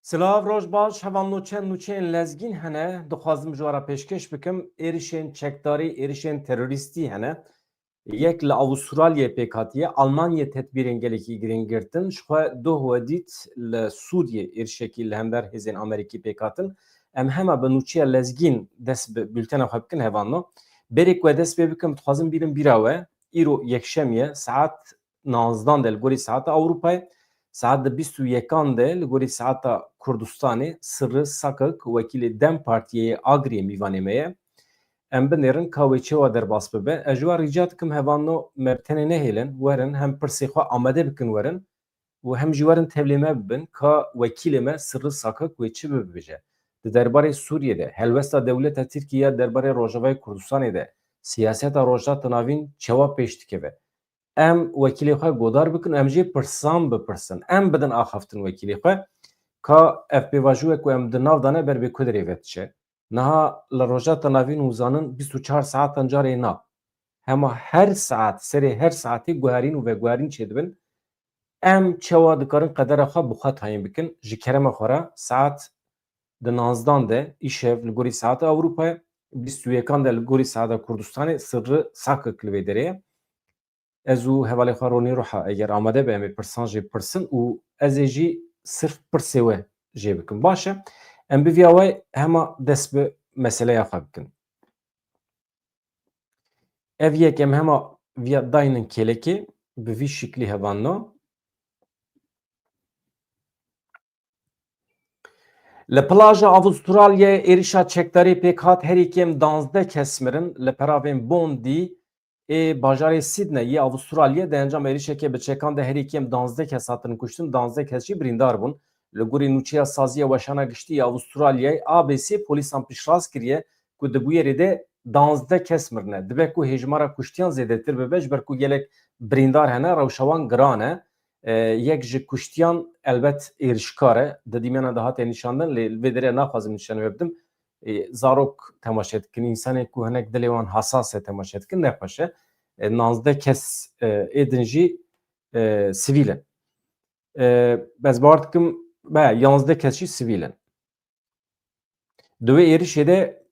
Silav roj baş hevan nûçeyên lezgîn hene dixwazim ji we re pêşkêş bikim êrişên çekdarî êrişên terorîstî hene. Yek li Avustralyayê pêk hatiye Almanyayê tedbîrên gelekî girîng girtin ji xwe duh dît li Sûriyê êrişekî li hember hêzên Amerîkî pêk hatin. Em hema bi nûçeya lezgîn dest bi bültena xwe bikin hevanno. Berê ku dest pê bikim dixwazim bîrim bîra we îro yekşemiye saet 19 de li gorî saeta Ewropayê saet 21 de li gorî saeta Kurdistanê Sirri Sakik wekîlê Dem Partiyê Agriyê Mîvanê me ye. Em binêrin ka wê çawa derbas bibe. Ez ji wan rîca dikim hevanno me tenê nehêlin werin hem pirsê xwe amade bikin werin û hem jî werin tevlê me bibin ka wekîlê me Sirri Sakik wê çi bibêje. Di derbarê Sûriyê de helwesta dewleta Tirkiye derbarê Rojavayê Kurdistanê de siyaseta rojhata navîn çawa pêş dikeve. Em wekîlê xwe godar bikin em jê pirsan bipirsin. Em bidin axaftin wekîlê xwe ka ev pêvajûyek ku em di nav dane ber bê Kudirê ve diçe. Niha li rojata navîn û zanin 24 saetan carê na. Hema her saet serê her saetê guherîn û veguherîn çêdibin. Em çawa dikarin qedera xwe bi xwe tayin bikin ji kerema xwe re saet di 19 de îşev li gorî saeta Ewropayê 21 de li gorî saeta Kurdistanê Sirri Sakik li vê derê ye. Ez û hevalê xwe ronî roha eger amade be em ê pirsan jê pirsin û ez ê jî sirf pirsê we jê bikim. Baş e em bi vîya we hema dest bi meseleya xwe bikin. Ev yek em hema vîya dayînin kêlekê bi vî şiklî hevanno. Li plaja Avustralyayê êrişa çekdarî pêk hat herî kêm 12 kes mirin li peravên Bondi ê bajarê Sydneyê Avustralyayê de encam êrişekê bi çekan de herî kêm 12 kes hatin kuştin 12 kes jî birîndar bûn. Li gorî nûçeya saziya weşana giştî ya Avustralyayê ABC polîsan piştrast kiriye ku di bu yerê de 12 kes mirine. Dibe ku hêjmara kuştiyan zêdetir bibe ji ber ku gelek birîndar hene rewşewan giran e. Yek ji kuştiyan elbet êrişkar e. Di dîmena de hate nîşandin lê vê derê naxwazim nîşan wê bidim. Zarok temaşe dikin însanê ku hinek dilê wan hasas e temaşe dikin ne xweş e. 19 kes êdin jî sivîl in. Ez bawer dikim 11 kes jî sivîl in. Di wê êrişê de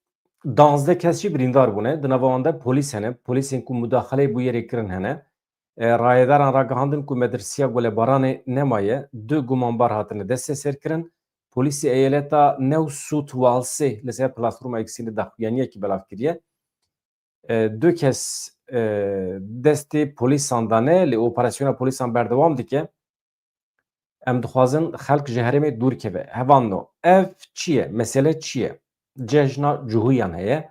12 kes jî birîndar bûne. Di nava wan de polîs hene. Polîsên ku mudaxeleyê bu yerê kirin hene. Rayedaran ragihandin ku medrsiya Gulebaranê nemaye du gumanbar hatine destê serkirin. Polîsê eyaleta New South Walesê li ser platforma X'î daxuyaniyekî belav kiriye. Du kes destê polîsan dane lê operasyona polîsan berdewam dike. Em dixwazin xelk ji herêmê dûr keve. Hevanno ev çi ye? Mesele çi ye? Cejna Cuhuyan heye.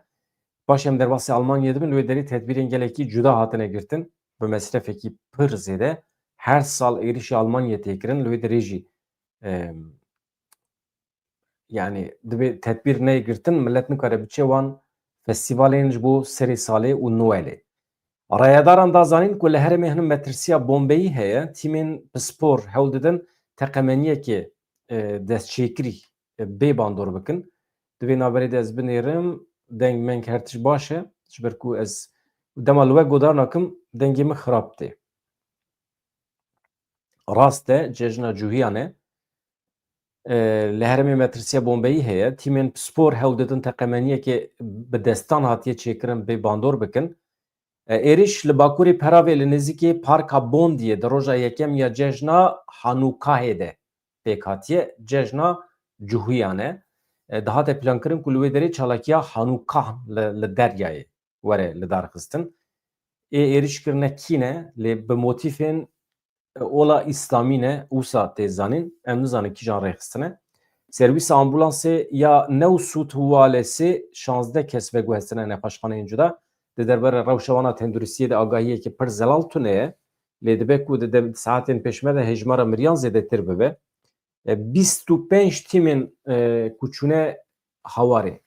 Baş em derbasê Almanyayê dibin wê derê tedbîrên gelekî cuda hatine girtin. Bi mesrefekî pir zêde her sal êrişî Almanyayê tê kirin li wê derê jî yani dibe tedbîr neyê girtin millet nikare biçe wan festîvalên ji bo serê salê û Noelê. Rayedaran da zanîn ku li herêmê hinin metirsiya bombeyî heye tîmên pispor hewl didin teqemeniyekê destçêkirî bê bandor bikin. Di vê naberê de ez binêrim deng meng her tişt baş e ji ber ku ez dema li we godar nakim dengê min xirab tê. Rast e cejna Cuhiyan e li herêmê metirsiya bombeyî heye tîmên pispor hewl didin teqemeniyekê bi destan hatiye çêkirin bê bandor bikin. Êriş li bakurê Peravê li nêzîkî Parka Bondiyê di roja yekem ya cejna Hanûkahê de pêk hatiye cejna Cuhiyan e. Dihate plankirin ku li wê derê çalakiya Hanûkah li deryayê were li darxistin. Êriş kirine kîne lê bi motîfên ola İslamî ne wisa tê zanîn em nizanin kîjan rêxistine. Servîsa ambulansê ya New South Walesê 16 kes veguhestine nexweşxaneyên cuda di derbera rewşewana tenduristiyê de agahiyekî pir zelal tune ye lê dibe ku di saetên pêşme de hejmara miriyan zêdetir bibe. 25 tîmên kuçûne hawarê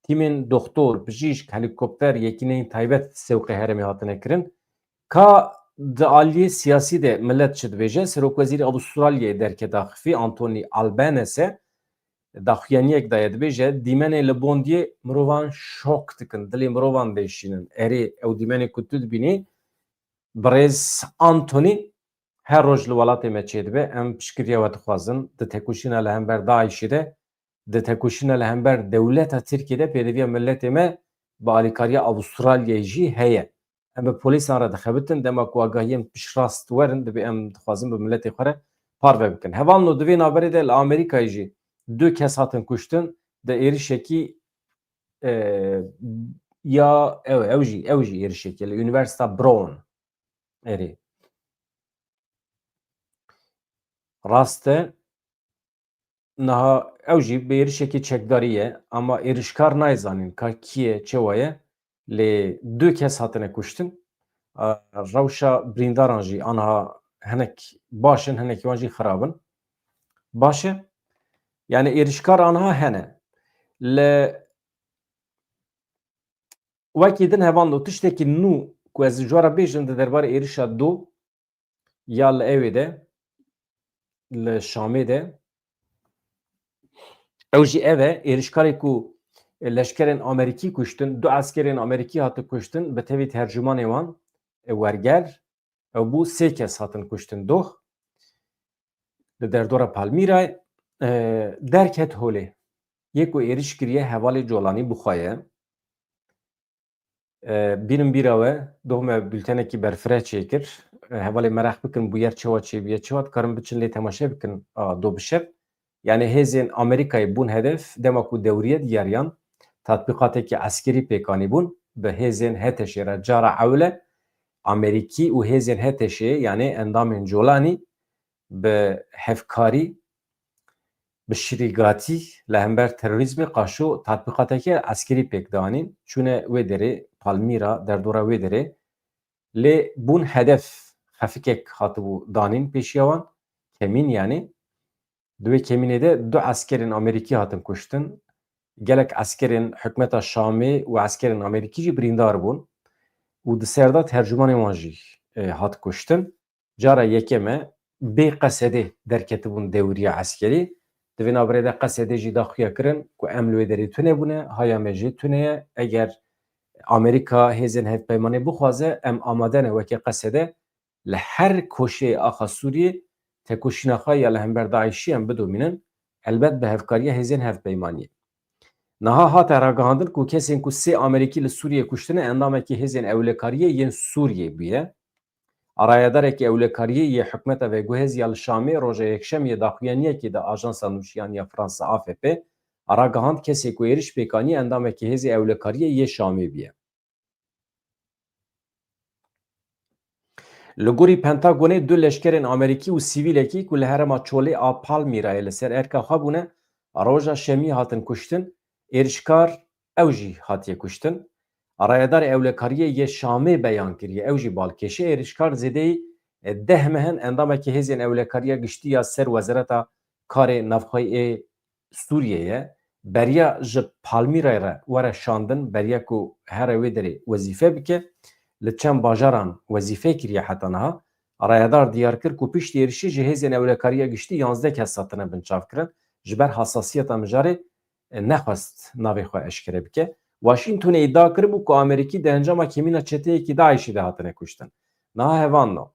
tîmên doktor, bijîşk, helîkopter yekîneyên taybet sewqê herêmê hatine kirin ka di aliyê siyasî de millet çi dibêje Serokwezîrê Avustralyayê derket axivî Anthony Albanese daxuyaniyek daye dibêje dîmenê li Bondiyê mirovan şok dikin dilê mirovan değişînin erê ew dîmenê ku tu dibînî birêz Anthony her roj li welatê me çêdibe em piştgiriya we dixwazin di tekoşîna li hember Daişê de di tekoşîna li hember dewleta Tirkiyê de pêdiviya milletê me bi alîkariya Avustralyayê jî heye. Em bi polîsan re dixebitin dema ku agahiyên piştrast werin divê em dixwazin bi milletê xwe re parve bikin. Hevalno divê naberê de li Amerîkayê jî 2 kes hatin kuştin di êrişekî ya ew jî êrişekê li Üniversita Brown erê. Rast e niha ew jî bi êrişekî çekdarî ye ama êrişkar nayzanin ka kî ye çawa ye lê 2 kes hatine kuştin. Rewşa birîndaran jî aniha hinek baş in hinekî wan jî xirab in. Baş e? Yani êrişkar aniha hene. Li wekî din hevando tiştekî nû ku ez ji wara bêjim di derbarê êrişa do ya li Ewê de li Şamê de ew jî ev e êrişkarê ku leşkerên Amerîkî kuştin, 2 askerên Amerîkî hatin kuştin bi tevî tercümanê wan werger ew bû 3 kes hatin kuştin doh li derdora Palmîrayê derket holê yê ku êriş kiriye hevalê colanî bixwaye bînin bîra we doh me bültenekî berfireh çêkir hevalê merex bikin bû yer çawa çêbiye çawa dikarin biçin lê temaşe bikin do bi şev yani hêzên Amerîkayê bûn hedef dema ku dewriye diyariyan tatbîqatekî eskerî pêkanî bûn bi hêzên HTŞ re cara ewle Amerîkî û hêzên HTŞ yani endamên colanî bi hevkarî bi şîrîgatî li hember terorîzmê qaşo tatbîqatekî eskerî pêk danîn çûne wê derê Palmîra derdora wê derê lê bûn hedef xefikek hatibû danîn pêşiya wan kemîn yani di wê kemînê de 2 askerên Amerîkî hatin kuştin gelek askerên hikûmeta Şamê û askerên Amerîkî jî birîndar bûn û di serda tercümanên wan jî hat kuştin cara yekê me bê qesedê derketibûn dewriya eskerî di vê naberê de qesedê jî daxuya kirin ku em li wê derê tune bûne haya me jê tune ye eger Amerîka hêzên hevpeymanê bixwaze em amade ne wekî qesedê li her koşeyê axa Sûriyê tekoşîna xwe ya li hember Daişî em bidomînin elbet bi hevkariya hêzên hevpeymaniyê. Niha hate ragihandin ku kesên ku 3 Amerîkî li Sûriyê kuştine endamekî hêzên ewlekariyê yên Sûriyê bûye. Arayedarekî ewlekariyê yê hikûmeta Vêguhêz ya li Şamê roja yekşemiyê daxuyaniyekê de Ajansa Nûşiyaniya Fransa AFP ragihand kesê ku êriş pêkanî endamekî hêzê ewlekariyê yê Şamê bûye. Li gorî Pentagonê 2 leşkerên Amerîkî û sivîlekî ku li herêma Çolê a Palmîrayê li ser erka xwe bûne roja şemî hatin kuştin êrişkar ew jî hatiye kuştin. Arayedarê ewlekariyê yê Şamê beyan kiriye ew jî balkêşe êrişkar zêdeyî 10 mehin endamekî hêzên ewlekariya giştî ya ser Wezareta Karê Navxweyê Sûriyeyê beriya ji Palmîrayê re were şandin beriya ku here wê derê wezîfe bike li çend bajaran wezîfe kiriye heta niha arayedar diyar kir ku piştî êrişî ji hêzên ewlekariya giştî 11 kes hatine binçavkirin ji ber hasasiyeta mijarê nexwest navê xwe eşkere bike. Washingtonê iddia kiribû ku Amerîkî di encama kemîna çeteyekî Daişî de hatine kuştin. Niha hevanno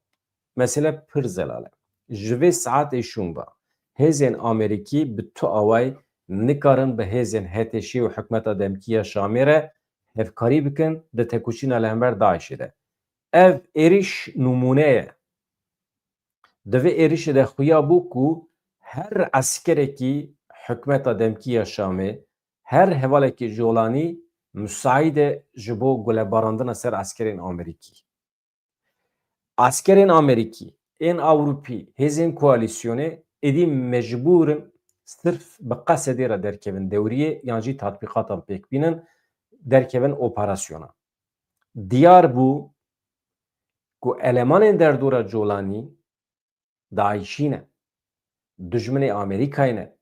mesele pir zelal e. Ji vê saetê şûnva hêzên Amerîkî bi tu away nikarin bi hêzên HTŞ û hikûmeta Demkî ya Şamê re hevkarî bikin di tekoşîna li hember Daişê de. Ev êriş numûne ye. Di vê êrişê de xuya bû ku her eskerekî hikûmeta Demkî ya Şamê her hevalekî colanî müsaîd e ji bo gulebarandina ser askerên Amerîkî. Askerên Amerîkî, ên Ewropî, hêzên koalîsyonê êdî mecbûr in sirf bi qesedê re derkevin dewriyê yan jî tatbîqatan pêkbînin derkevin operasyona. Diyar bû ku elemanên derdora colanî Daişî ne, dijminê Amerîkayê ne.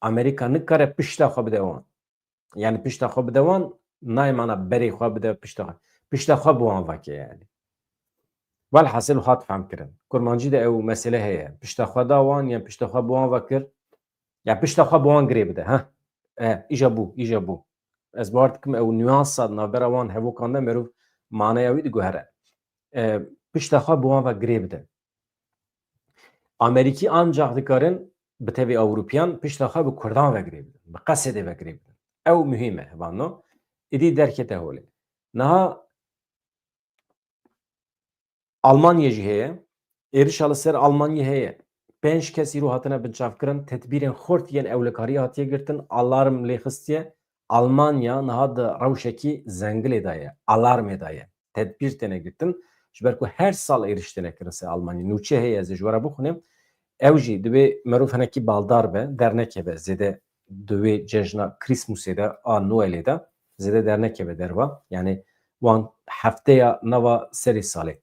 Amerîka nikare pişta xwe bide wan. Yani pişta xwe bide wan nayê mana berê xwe bide pişta xwe. Pişta xwe bi wan veke yani. Velhasıl hat femkirin. Kurmancî de ew mesele heye. Pişta xwe da wan yan pişta xwe bi wan vekir. Ya pişta xwe bi wan girê bide. İja bû. Ez bar dikim ew nüansa navbera wan hevokan de merov manaya wî diguhere. Pişta xwe bi wan ve girê bide. Amerikî ancak dikarin bi tevî Ewropiyan pişta xwe bi Kurdan vegirê bidin. Bi Qesedê vegirê bidin. Ew mühim e hevano. İdî derkete holê. Niha Almanya jî heye. Êrişa li ser Almanya heye. 5 kes îro hatine binçavkirin. Tedbîrên xurt yên ewlekariyê hatiye girtin. Alarm lê xistiye. Almanya niha di rewşekî zengilê de ye. Alarmê de ye. Tedbîr têne girtin. Ji ber ku her sal êriş têne kirin ser Almanya. Nûçe heye ez ê ji we re bixwînim. Ew jî divê merov hinekî baldar be, dernekeve zêde di wê cejna Krîsmûsê de a Noelê de zêde dernekeve derva. Yani wan hefteya nava serê salê.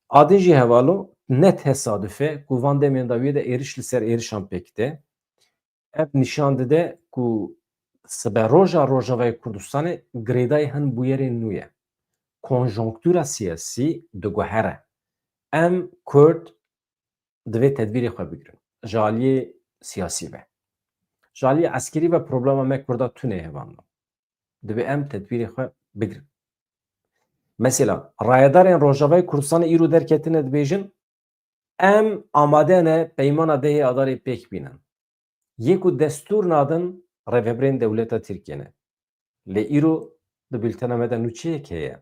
Adê jî hevalo ne tesadüf e ku van demên da wê de êriş li ser êrişan pêk de. Ev nîşan dide ku sibe roja Rojavayê Kurdistanê girêdayê hin bûyerên nû ye. Konjonktûra siyasî diguhere. Em Kurd divê tedbîrê xwe bigirin. Ji aliyê siyasî ve. Ji aliyê eskerî ve problema me Kurda tune hêvandin. Divê em tedbîrê xwe bigirin. Mesela rayedarên Rojavayê Kurdistanê îro derketine dibêjin em amade ne peymana dehê adarê pêk bînin. Yê ku destûr nadin rêveberên dewleta Tirkiyeyê. Lê îro di bültena me de nûçeyek heye.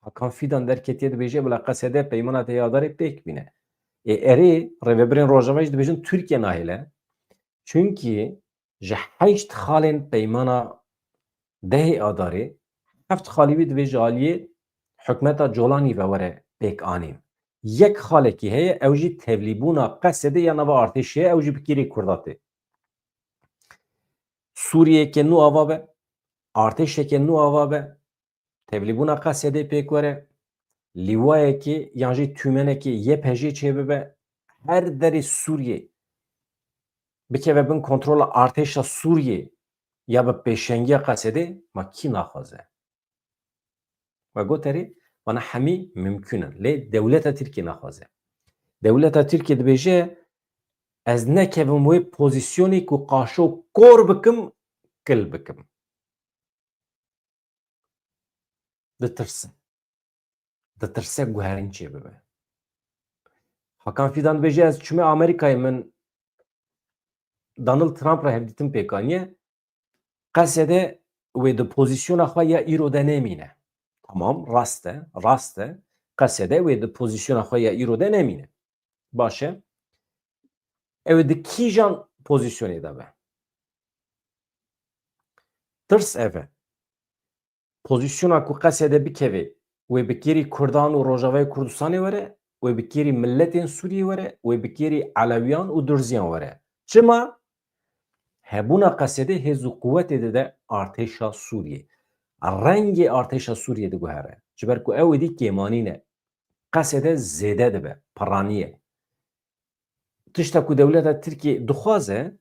Hakan Fidan derketiye dibêje bila Qesedê peymana dehê adarê pêk bîne. Erê rêveberên Rojavayê jî dibêjin Tirkiye nahêle. Çünkü ji heşt xalên peymana dehê adarê heft xalî wî divê ji aliyê hikûmeta Colanî ve were pêk anîn. Yek xalekî heye ew jî tevlîbûna Qesedê ya nava artêşê ye ew jî bi kêrî Kurda tê. Sûriyeyeke nû ava be, artêşeke nû ava be, tevlîbûna Qesedê pêk were, lîwayekê yan jî tûmenekê yê pejê çê bibe, her derê Sûriyê bikeve bin kontrola artêşa Sûriyê ya bi pêşengiya Qesedê ma kî naxwaze? We goterê wana hemî mümkün in. Lê dewleta Tirkiye naxwaze. Dewleta Tirkiye dibêje ez nekevim wê pozisyonê ku qaşo kor bikim, kil bikim. Ditirsin. Ditirse guherîn çê bibe. Hakan Fidan dibêje ez çûme Amerîkayê min Donald Trump re hevdîtin pêk aniye. Qesedê wê di pozisyona xwe ya îro de nemîne. Tamam, rast e, rast e. Qesedê wê di pozisyona xwe ya îro de nemîne. Baş e. Ew di kîjan pozisyonê de be? Tirs ev e. Pozisyona ku Qesedê bikeve wê bi kêrî Kurdan û Rojavayê Kurdistanê were, wê bi kêrî milletên Sûriyê were, wê bi kêrî Elewiyan û Durziyan were. Çima? Hebûna Qesedê hêz û quwetê dide artêşa Sûriyê. Rengê artêşa Sûriyê diguhere. Ji ber ku ew êdî kêmanî ne. Qesedê zêde dibe, piranî. Tişta ku dewleta Tirkiye dixwaze,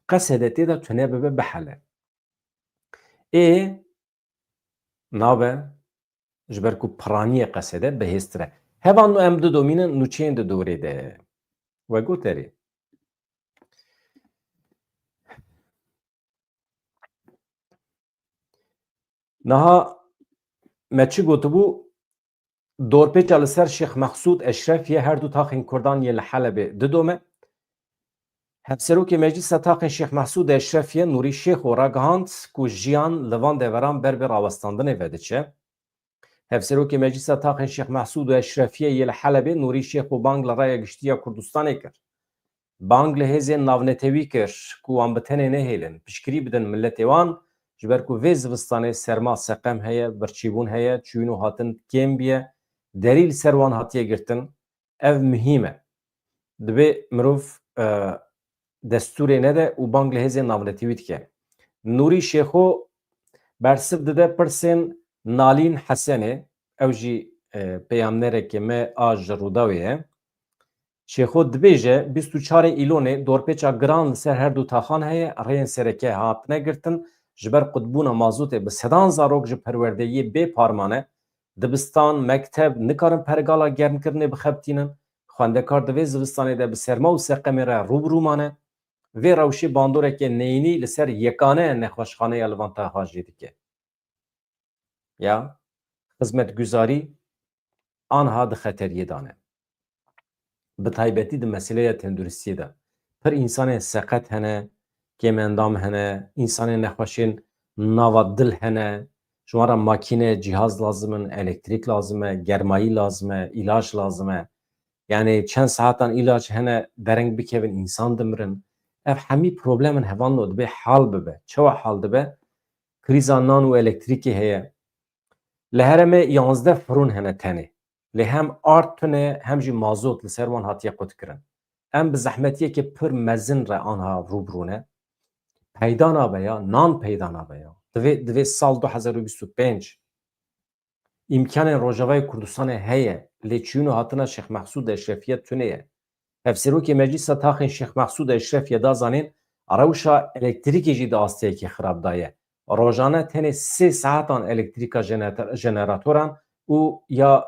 Qesedê tê de tune bibe bihele. Ê nabe ji ber ku piraniyê Qesedê bihêztir e. Hevan nû em didomînin nûçeyên di dorê de. We goterê. Niha me çi gotibû dorpêça li ser Şêx Mexsûd Eşrefiye her du taxên Kurdan yên li Helebê didome. Hevserokê Meclîsa Taxên Şêx Mexsûd Eşrefiye Nûrî Şêxo ragihand ku jiyan li van deveran ber bi rawestandinê ve diçe. Hevserokê Meclîsa Taxên Şêx Mexsûd Eşrefiye yê li Helebê Nûrî Şêxo bang li Raya Giştî ya Kurdistanê kir. Bang li hêzên navnetewî kir ku wan bi tenê nehêlin, piştgirî bidin milletê wan ji ber ku vê zivistanê serma seqem heye, birçîbûn heye, çûyîn û hatin kêm biye, derî li ser wan hatiye girtin. Ev mühim e. Divê mirov destûrê nede û bang li hêzên navnetewî dike. Nûrî Şêxo bersiv dide pirsên Nalîn Hesenê, ew jî peyamnerekê me a ji Rûdawê ye. Şêxo dibêje 24 îlonê dorpêça giran li ser her du taxan heye, rêyên sereke hatine girtin ji ber qutbûna mazotê bi sedan zarok ji perwerdeyiyê bê parmane, dibistan, mekteb nikarin pergala germkirinê bixebitînin, xwendekar divê zivistanê de bi serma û seqemê re rûbirû mane, vê rewşê bandorekê neyînî li ser yeganeyên nexweşxaneya li van Taha jê dike. Ya xizmetguzarî anha di xeteriyê dane. bi taybetî di meseleye tenduristiyê de pir însanên seqet hene, kêmendam hene, însanên nexweşên nava dil hene, ji wan re makîne, cihaz lazim in, elektrîk lazim e, germayî lazim e, îlaç lazim e. Yani çend saatan îlaç hene dereng bikevin însan dimirin. Ev hemî problemin hevan lo dibe hal bibe. Çawa hal dibe? Krîza nan û elektrîkê heye. Li herêmê 11 firûn hene tenê. Lê hem art tune hem jî mazot li ser wan hatiye qutkirin. Em bi zehmetiyekê pir mezin re anha rûbirûne. Peyda nabe ya, nan peyda nabe ya. Divê sal 2025 imkanên Rojavayê Kurdistanê heye lê çûn û hatina Şex Mehsûd Eşrefiye tune ye. Hevserokê Meclîsa Taxên Şex Mehsûd Eşrefiye da zanîn rewşa elektrîkê jî di asteyekê xirab daye. Rojane tenê 3 saatan elektrîka jeneratoran û ya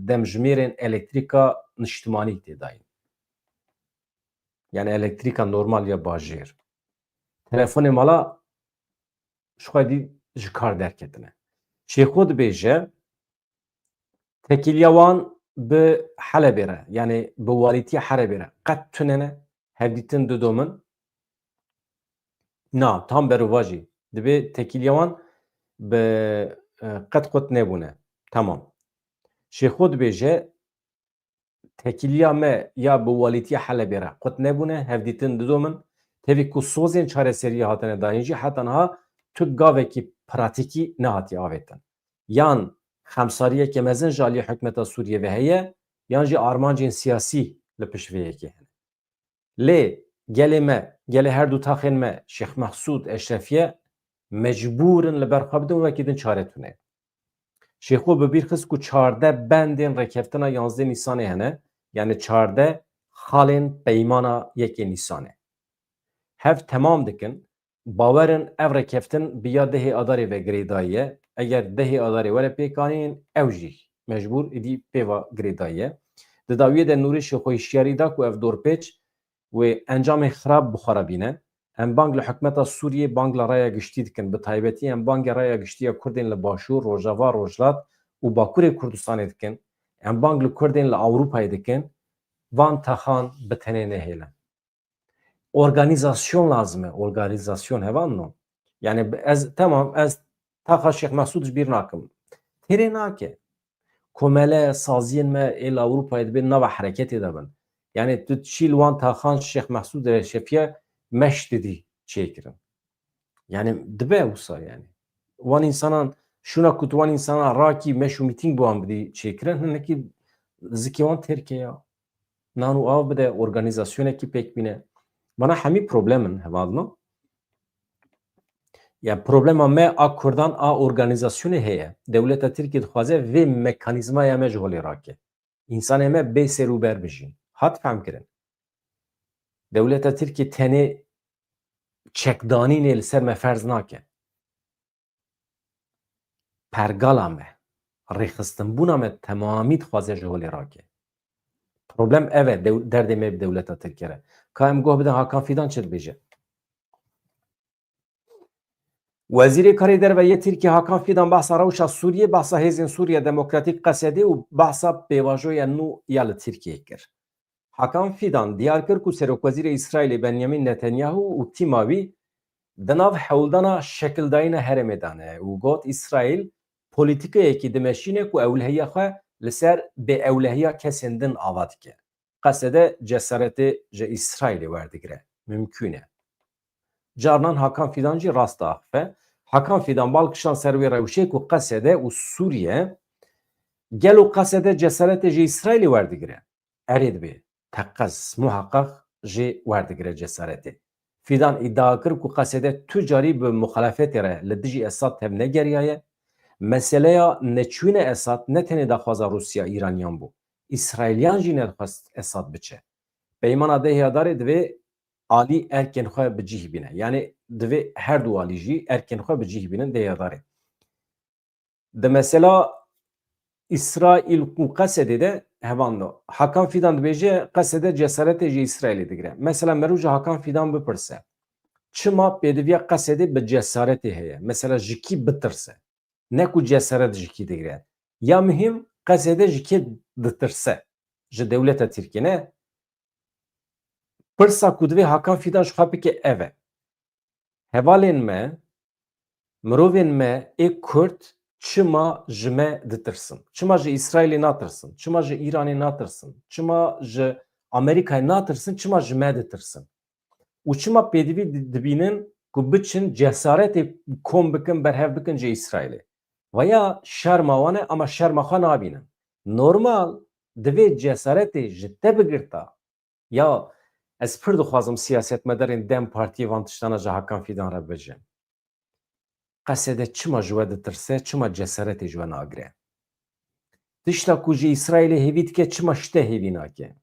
demjimêrên elektrîka niştimanî tê dayîn. Yani elektrîka normal ya bajêr. Telefonê mala ji xwedî ji kar derketine. Şêxo dibêje tekîliya wan bi Helebê re yani bi walîtiya Helebê re qet tune ne hevdîtin didomin na tam berûva jî dibê tekîliya wan bi qet qut nebûne. Tamam. Şêxo dibêje tekîliya me ya bi walîtiya Helebê re qut nebûne hevdîtin didomin tevî ku sozên çareseriyê hatine dayîn jî heta niha tu gavekî pratîkî nehatiye avêtin. Yan xemsariyeke mezin ji aliyê hikûmeta Sûriye ve heye yan jî armancên siyasî li piştîvêyekê hene. Lê gelê me, gelê her du taxên me Şex Mehsûd Eşrefiye mecbûr in li ber xwe bidin û wekî din çare tune. Şêxo bi bîr xist ku 14 bendên rekeftina 11 Nîsanê hene yani 14 xalên peymana 1 Nîsanê. Hev temam dikin bawerin ev rekeftin bi ya 10 Adarê ve girêdayiye eger 10 Adarê were pêkanîn ew jî mecbûr êdî pêva girêdayiye. Di dawiyê de Nûrê Şêxoyî şiyarî da ku ev dorpêç wê encamê xirab bixwarabîne. Em bang li hikûmeta Sûriyê bang li raya giştî dikin. Bi taybetî em bangê raya giştî ya Kurdên li Başûr, Rojava, Rojhilat û Bakurê Kurdistanê dikin. Em bang li Kurdên li Ewropayê dikin. Van texan bi tenê nehêlin. Organizasyon lazım e. Organizasyon hevan no. Yani ez tamam ez taxa Şex Mehsûd ji bîr nakim. Têrê nake. Komele saziyên me êl Ewropayê dibên nava hereketê de bin. Yani tu çîl wan taxan Şex Mehsûd Eşrefiye meş didî çêkirin. Yani dibe wisa yani. Wan însanan şuna ku tu wan însanan rakî meş û mîtîng bi wan bidî çêkirin hinekî zikê wan têrke ya. Nan û av bide organizasyonekî pêk bîne. Bana hemî problemin hevadino. Ya problema me a Kurdan a organizasyonê heye. Dewleta Tirkiye dixwaze vê mekanîzmaya me ji holê rake. İnsanê me bê serûber bijîn. Hat fehm kirin. Dewleta Tirkiye tenê çekdanînê li ser me ferz nake. Pergala me, rêxistinbûna me temamî dixwaze ji holê rake. Problem ev e derdê me bi dewleta Tirkiye re. Ka em goh bidin Hakan Fidan çi dibêje? Wezîrê Karê Derve Tirkiye Hakan Fidan behsa rewşa Sûriyê, behsa Hêzên Sûriya Demokratîk Qesedê û behsa pêvajoya nû ya li Tirkiyeyê kir. Hakan Fidan diyar kir ku Serokwezîrê İsraîlê Benyamin Netanyahu û tîma wî di nav hewldana şekildayîna herêmê dane û got İsraîl polîtîkayekî dimeşîne ku ewlehiya xwe li ser bêewlehiya kesên din ava dike. Qesede cesaretê ji İsraîlê werdigire. Mümkün e. Carnan Hakan Fidan jî rast axife. Hakan Fidan balkişan ser wê rewşê ku Qesede û Sûriye gelo Qesede cesaretê ji İsraîlê werdigire. Erê dibe teqez muheqqaq jê werdigire cesaretê. Fidan iddia kir ku Qesede tu carî bi muxalefetê re li dijî Esad tev negeriyaye. Meseleya neçûna Esad ne tenê daxwaza Rusya İraniyan bû. İsraîliyan jî nedixwast Esad biçe. Peymana 10 Adarê divê alî erkên xwe bi cih bîne. Yani divê her du alî jî erkên xwe bi cih bînin 10 Adarê. Di mesela İsraîl û Qesedê de hevan da. Hakan Fidan dibêje Qesedê cesaretê ji İsraîlê digire. Mesela merû ji Hakan Fidan bipirse. Çima pêdiviya Qesedê bi cesaretê heye. Mesela ji kî bitirse. Ne ku cesaret ji kî digire. Ya mühim Qesedê ji kê ditirse. ji devleta Tirkiye ne pirsa ku divê Hakan Fîdan ji xwe bike ev e. Hevalên me, mirovên me ê Kurd çima ji me ditirsin? Çima ji İsrailê natirsin? Çima ji İranê natirsin? Çima ji Amerîkayê natirsin? Çima ji me ditirsin? û çima pêdivî dibînin ku biçin cesaretê kom bikin berhev bikin ji İsrailê. Veya şerma wan e ama şerma xwe nabînin. Normal divê cesaretê ji te bigirta ya ez pir dixwazim siyasetmedarên Dem Partiyê van tiştana ji Hakan Fîdan re bijin. Qesede çima ji we ditirse, çima cesaretê ji we nagire. Tişta ku ji İsrailê hêvî dike çima ji te hêvî nake.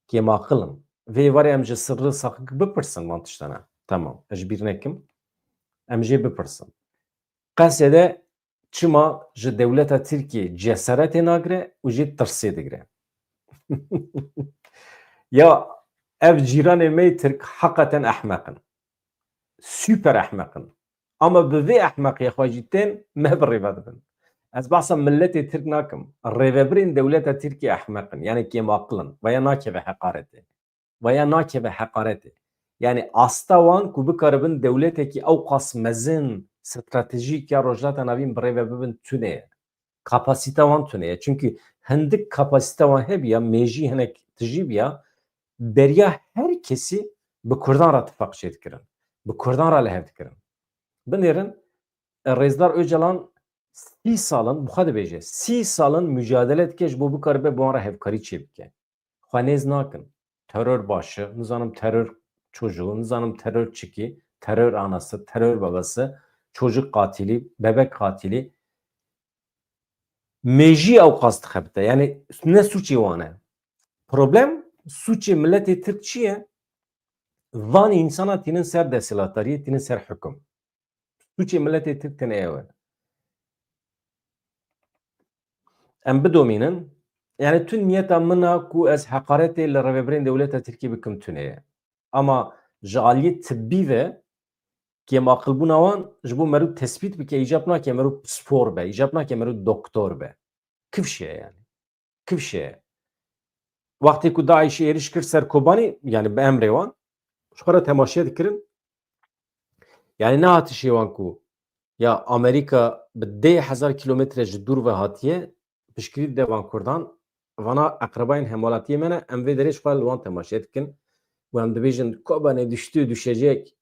Kêm aqilin. Vê warê em ji sirrî saxik bipirsin van tiştana. Tamam. Ez ji bîr nekim. Em jê bipirsin. Qesede çima ji dewleta Tirkiye cesaretê nagire û jê tirsê digire. Ya ev cîranê me Tirk heqeten ehmeqin. Süper ehmeqin. Ama bi vê ehmeqiyê xwe jî tên me bi rêve dibin. Ez behsa milletê Tirk nakim. Rêvebirên dewleta Tirkiye ehmeqin. Yani kêm aqilin. Veya nakeve heqaretê. Veya nakeve heqaretê. Yani asta wan ku bikaribin dewletekî ew qas mezin stratejîk ya rojhilata navîn bi rêve bibin tune ye. Kapasite wan tune ye. Çünkü hindik kapasite wan hebiya mêjî hinek tijî biya beriya her kesî bi Kurdan re tifaq çê dikirin. Bi Kurdan re lihev dikirin. Binêrin Rêzdar Öcalan 30 salin bixwe dibêje 30 salin mücadele dike ji bo bikaribe bi wan re hevkarî çê bike. Xwe nêz nakin. Terör başı, nizanim terör çocuğu, nizanim terör çiki, terör anası, terör babası, çocuk katili, bebek katili. Mêjî ew qas dixebite. Yani ne suçê wan e. Problem suçê milletê Tirk çi ye? Van insana tînin ser deshilatdariyê, tînin ser hukm. Suçê milletê Tirk tene ew e. Em bidomînin yani tu niyeta min a ku ez heqaretê li rêveberên dewleta Tirkiye bikim tune ye. Ama ji aliyê tibbî ve kêm aqilbûna wan ji bo merû tespît bike îcab nake merû spor be, îcab nake merû doktor be. Kivş ye yani. Kivş ye. Wextê ku Daişê êriş kir ser Kobanî yani bi emrê wan ji xwe re temaşe dikirin. Yani ne hati şêwan ku ya Amerîka bi 10,000 kilometre ji dûr ve hatiye piştgirî devan Kurdan vana eqrebayên hemalatiye me ne em vê derê ji xwe li wan temaşe dikin û em dibêjin Kobanê düştü düşecek.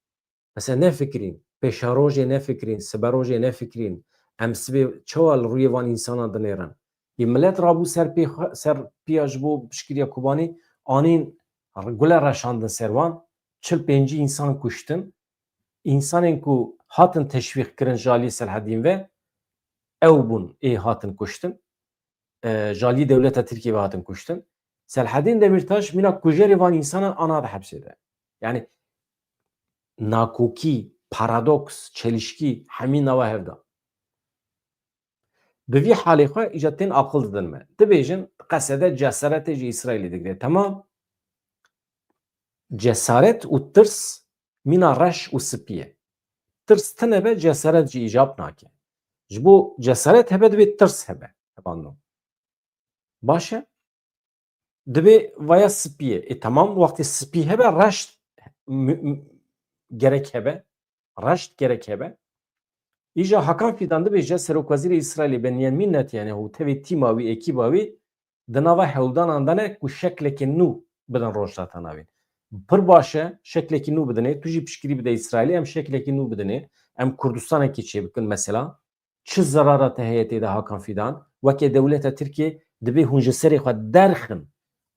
Mesela ne fikrîn? Pêşarojê ne fikrîn? Siberojê ne fikrîn? Em sibê çawa li rûyê van însanan dinêrin? Yê millet rabû ser pêya ji bo piştgiriya Kobanî anîn gule reşandin ser wan 45 însan kuştin. İnsanên ku hatin teşvîq kirin ji aliyê Selhedîn ve ew bûn ê hatin kuştin. Ji aliyê dewleta Tirkiye ve hatin kuştin. Selhedîn Demirtaş mîna kujerê van însanan ana da hepsê de. Yani nakokî, paradoks, çelişkî hemî nava hev da. Bi vî halê xwe îja tên aqil didin me. Dibêjin qesede cesaretê ji İsraîlê digire. Temam. Cesaret û tirs mîna reş û spî ye. Tirs tinebe cesaret jî îcab nake. Ji bo cesaret hebe divê tirs hebe. Hebandin. Baş e? Divê vaya spî ye. Temam wextê spî hebe reşt gerek hebe. Reşt gerek hebe. İja Hakan Fîdan dibêje Serokwezîrê İsraîlê Benyamin Netanyahu tevê tîma wî ekîba wî di nava hewldanan de ne ku şeklekê nû bidin rojhilata navê. Pir baş e şeklekî nû bidinê. Tu jî piştgirî bide İsraîlê em şeklekî nû bidinê. Em Kurdistanekî çê bikin mesela. Çi zerara te heye tê de Hakan Fîdan? Wekê dewleta Tirkiye divê hûn ji serê xwe derxin.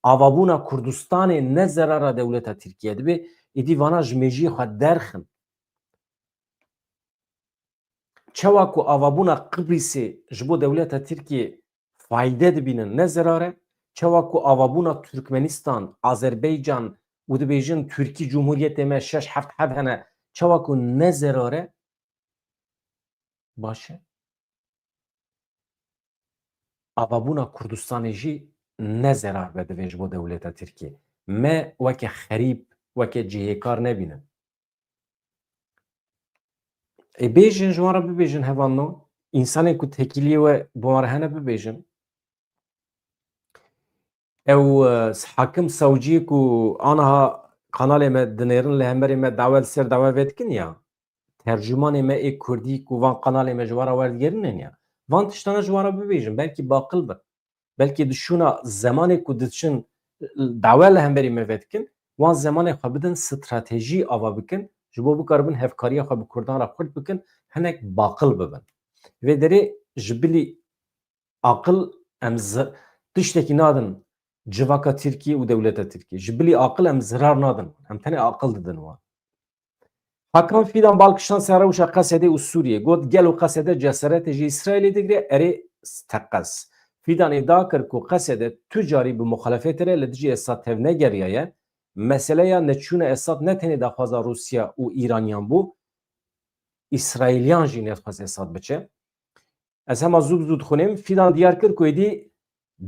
Avabûna Kurdistanê ne zerara dewleta Tirkiye divê êdî vana ji mêjiyê xwe derxin. Çawa ku avabûna Qibrîsê ji bo dewleta Tirkiye fayde dibînin ne zerare? Çawa ku avabûna Türkmenistan, Azerbaycan û dibêjin Tirkî Cumhuriyetê me 6-7 hev hene çawa ku ne zerare? Baş e? Avabûna Kurdistanê jî ne zerar vedivê ji bo dewleta Tirkiye. Me weke xerîb, weke cihêkar nebînin. Bêjin ji wan re bibêjin hevalno, însanên ku tekîliyê we bi wan re hene bibêjin. او حاکم سوجی کو آنها قنال ما دنیرن لهمبری ما دعوت سر دعوت ویدکن یا ترجمان ما ای کردی کو وان قنال ما جوارا وردگرنن یا وان تشتانه جوارا ببیجن بلکی باقل بر بلکی دشونا زمانی کو دشن دعوت لهمبری ما ویدکن وان زمانی خو بدن استراتژی آوا بکن جبو بکاربن هفکاری خو بکردان را خورد بکن هنک باقل ببن و دری جبلی عقل امز تشتکی نادن civaka Türkiye u devleta Türkiye. Jibili akıl em zirar nadın. Hem tane akıl dedin wa. Hakan fidan balkıştan sera uşa qasede u Suriye. God gel u qasede cesaret ji İsrail'e digre eri stakkas. Fidan iddia kır ku qasede tücari bu muhalefetere ledici Esad tevne geriye. Meseleya neçune Esad ne teni da fazla Rusya u İranyan bu. İsrailyan jî netxwaz Esad biçe. Ez hema zûd zûd xwînim fidan diyar kir ku êdî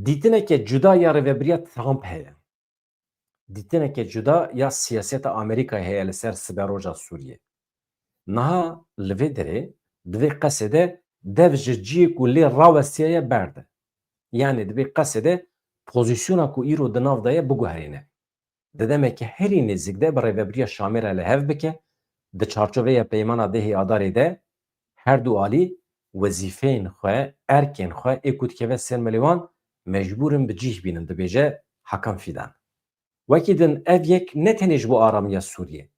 dîtineke cuda ya rêveberiya Trump heye. Dîtineke cuda ya siyaseta Amerîkayê heye li ser siberoja Sûriyê. Niha li vê derê divê qesede dev ji ciyê ku lê rawestiye berde. Yani divê qesede pozisyona ku îro di nav da ye biguherîne. Di demeke herî nêzik de bi rêveberiya Şamê re li hev bike, di çarçoveya peymana dehê adarê de her du alî wezîfeyên xwe, erkên xwe ê ku dikeve ser melêwan mecbûrin bi cih bînin dibêje Hakan Fidan. Wekî din ev yek ne tenê ji bo aramiya Sûriyê,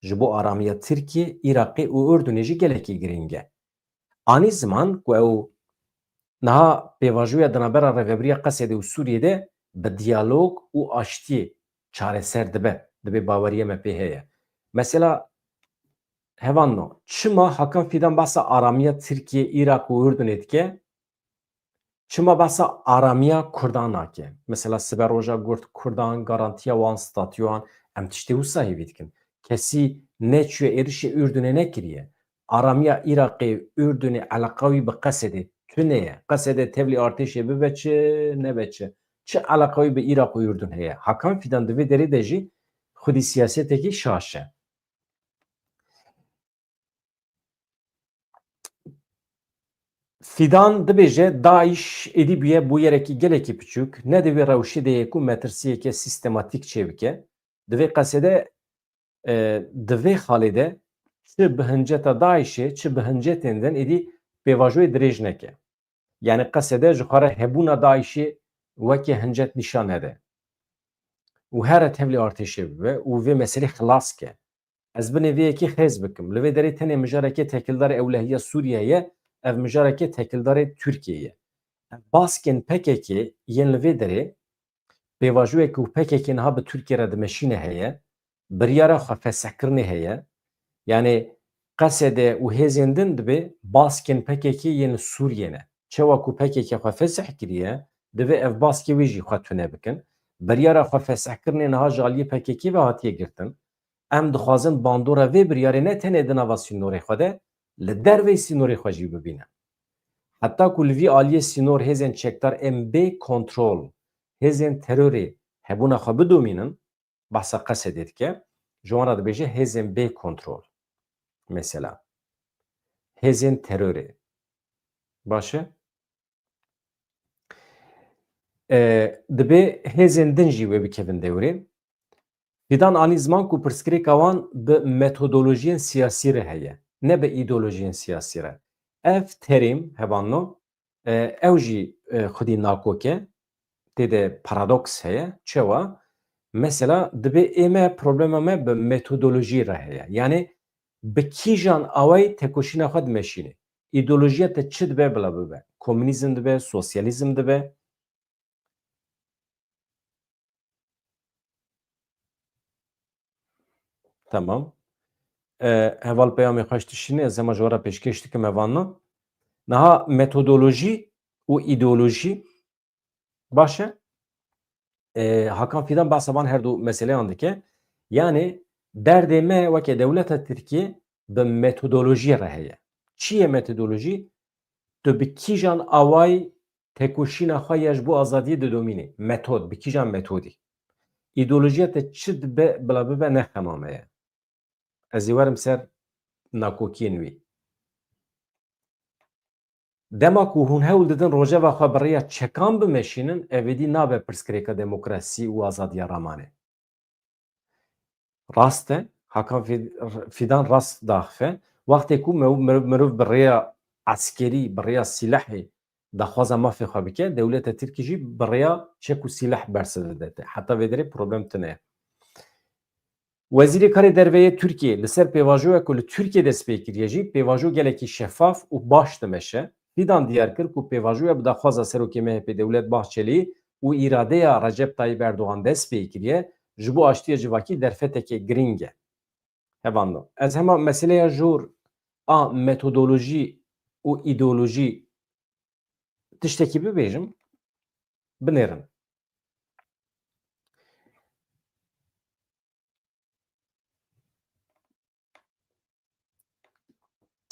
ji bo aramiya Tirkiye, Iraqê û Urdunê jî gelekî giring e. Anî ziman ku ew niha pêvajoya di navbera Rêveberiya Qesedê û Sûriyê de bi diyalog û aştiyê çareser dibe, dibê baweriya me pê heye. Mesela hevanno çima Hakan Fidan bahsa aramiya Tirkiye, Iraq û Urdunê dike, çima bahsa aramiya Kurdan nake. Mesela siberoja gurt Kurdan garantiya wan statûan em tiştê wisa hêvî dikin. Kesî neçûye êrişê Ürdünê nekiriye. Aramiya Iraqê, Ürdünê eleqa wî bi Qesedê tune ye. Qesedê tevlî artêşê bibe çi nebe çi. Çi eleqa wî bi Iraq û Ürdün heye. Hakan Fidan divê derê de jî xwedî siyasetekî şaş e. Fidan dibêje Daeş êdî bûye bû yerekî gelekî piçûk, ne divê rewşê de ye ku metirsiyeke sîstematîk çêbike. Divê qesede divê halê de çi bi hinceta Daişê çi bi hincetên din êdî pêvajoyê dirêj neke. Yani qesede ji xwe re hebûna Daişê wekî hincet nîşan nede. û here tevlî artêşê bibe û vê meselê xilas ke. Ez binê vê yekî xêz bikim. Li vê derê tenê mijarekê tekildarê Ewlehiya Sûriye ye, ev mijarekê tekildarê Tirkiye ye. Baskên PKK yên li vê derê pêvajoyek û PKK niha bi Tirkiye re dimeşîne heye, biryara xwe fesehkirinê heye. Yani qesede û hêzên din dibe baskên PKK yên li Sûriyê ne. Çawa ku PKK xwe feseh kiriye, divê ev baskê wê jî xwe tune bikin. Biryara xwe fesehkirinê niha ji aliyê PKK ve hatiye girtin. Em dixwazin bandora vê biryarê ne tenê di nava sînorê xwe de, li dervê sînorê xwe jî bibîne. Heta ku li vî aliyê sînor hêzên çekdar em bê kontrol, hêzên terorê hebûna xwe bidomînin, behsa Qesedê dike, ji wan re dibêje hêzên bê kontrol. Mesela hêzên terorê. Baş e? Dibe hêzên din jî wê bikevin dewrê. Fidan anî ziman ku pirsgirêka wan bi metodolojiyên siyasî re heye, ne bi îdeolojiyên siyasî re. Ev terêm hevanno ew jî xwedî nakok e, têde paradoks heye. Çawa? Mesela dibe ême problema me bi metodolojî re heye. Yani bi kîjan awayî tekoşîna xwe dimeşîne. İdeolojiya te çi dibe bila bibe? Komünîzm dibe, sosyalîzm dibe. Tamam. Heval peyamê xweş dişîne, ez hema ji we re pêşkêş dikim hevanno. Niha metodolojî û îdeolojî baş e. Hakan Fidan behsa van her du meseleyan dike. Yani derdê me weke dewleta Tirkiye bi metodolojî re heye. Çi ye metodolojî? Tu bi kîjan awayî tekoşîna xwe ya ji bo azadiyê didomînî. Metod, bi kîjan metodî. İdeolojiya te çi dibe bila bibe nexema me ye. Ez ê werim ser nakokiyên wî. dema ku hûn hewl didin rojeva xwe bi rêya çekan bimeşînin evedî nabe pirsgirêka demokrasî û azadiya ramanê. Rast e Hakan Fidan rast daxife wextê ku mirov bi rêya eskerî bi rêya sîlehê daxwaza mafê xwe bike dewleta Tirkî jî bi rêya çek û sîleh bersiv dide. Heta vê derê problem tune ye. Wezîrê Karê Derveyê Tirkiye li ser pêvajoya ku li Tirkiye dest pê kiriye jî pêvajo gelekî şeffaf û baş dimeşe. Fidan diyar kir ku pêvajoya bi daxwaza Serokê MHP Dewlet Bahçelî û îradeya Recep Tayyip Erdogan dest pê kiriye ji bo aştiya civakî derfetekê giring e. Hevando. Ez hema meseleya jor a metodolojî û îdeolojî tiştekî bibêjim binêrin.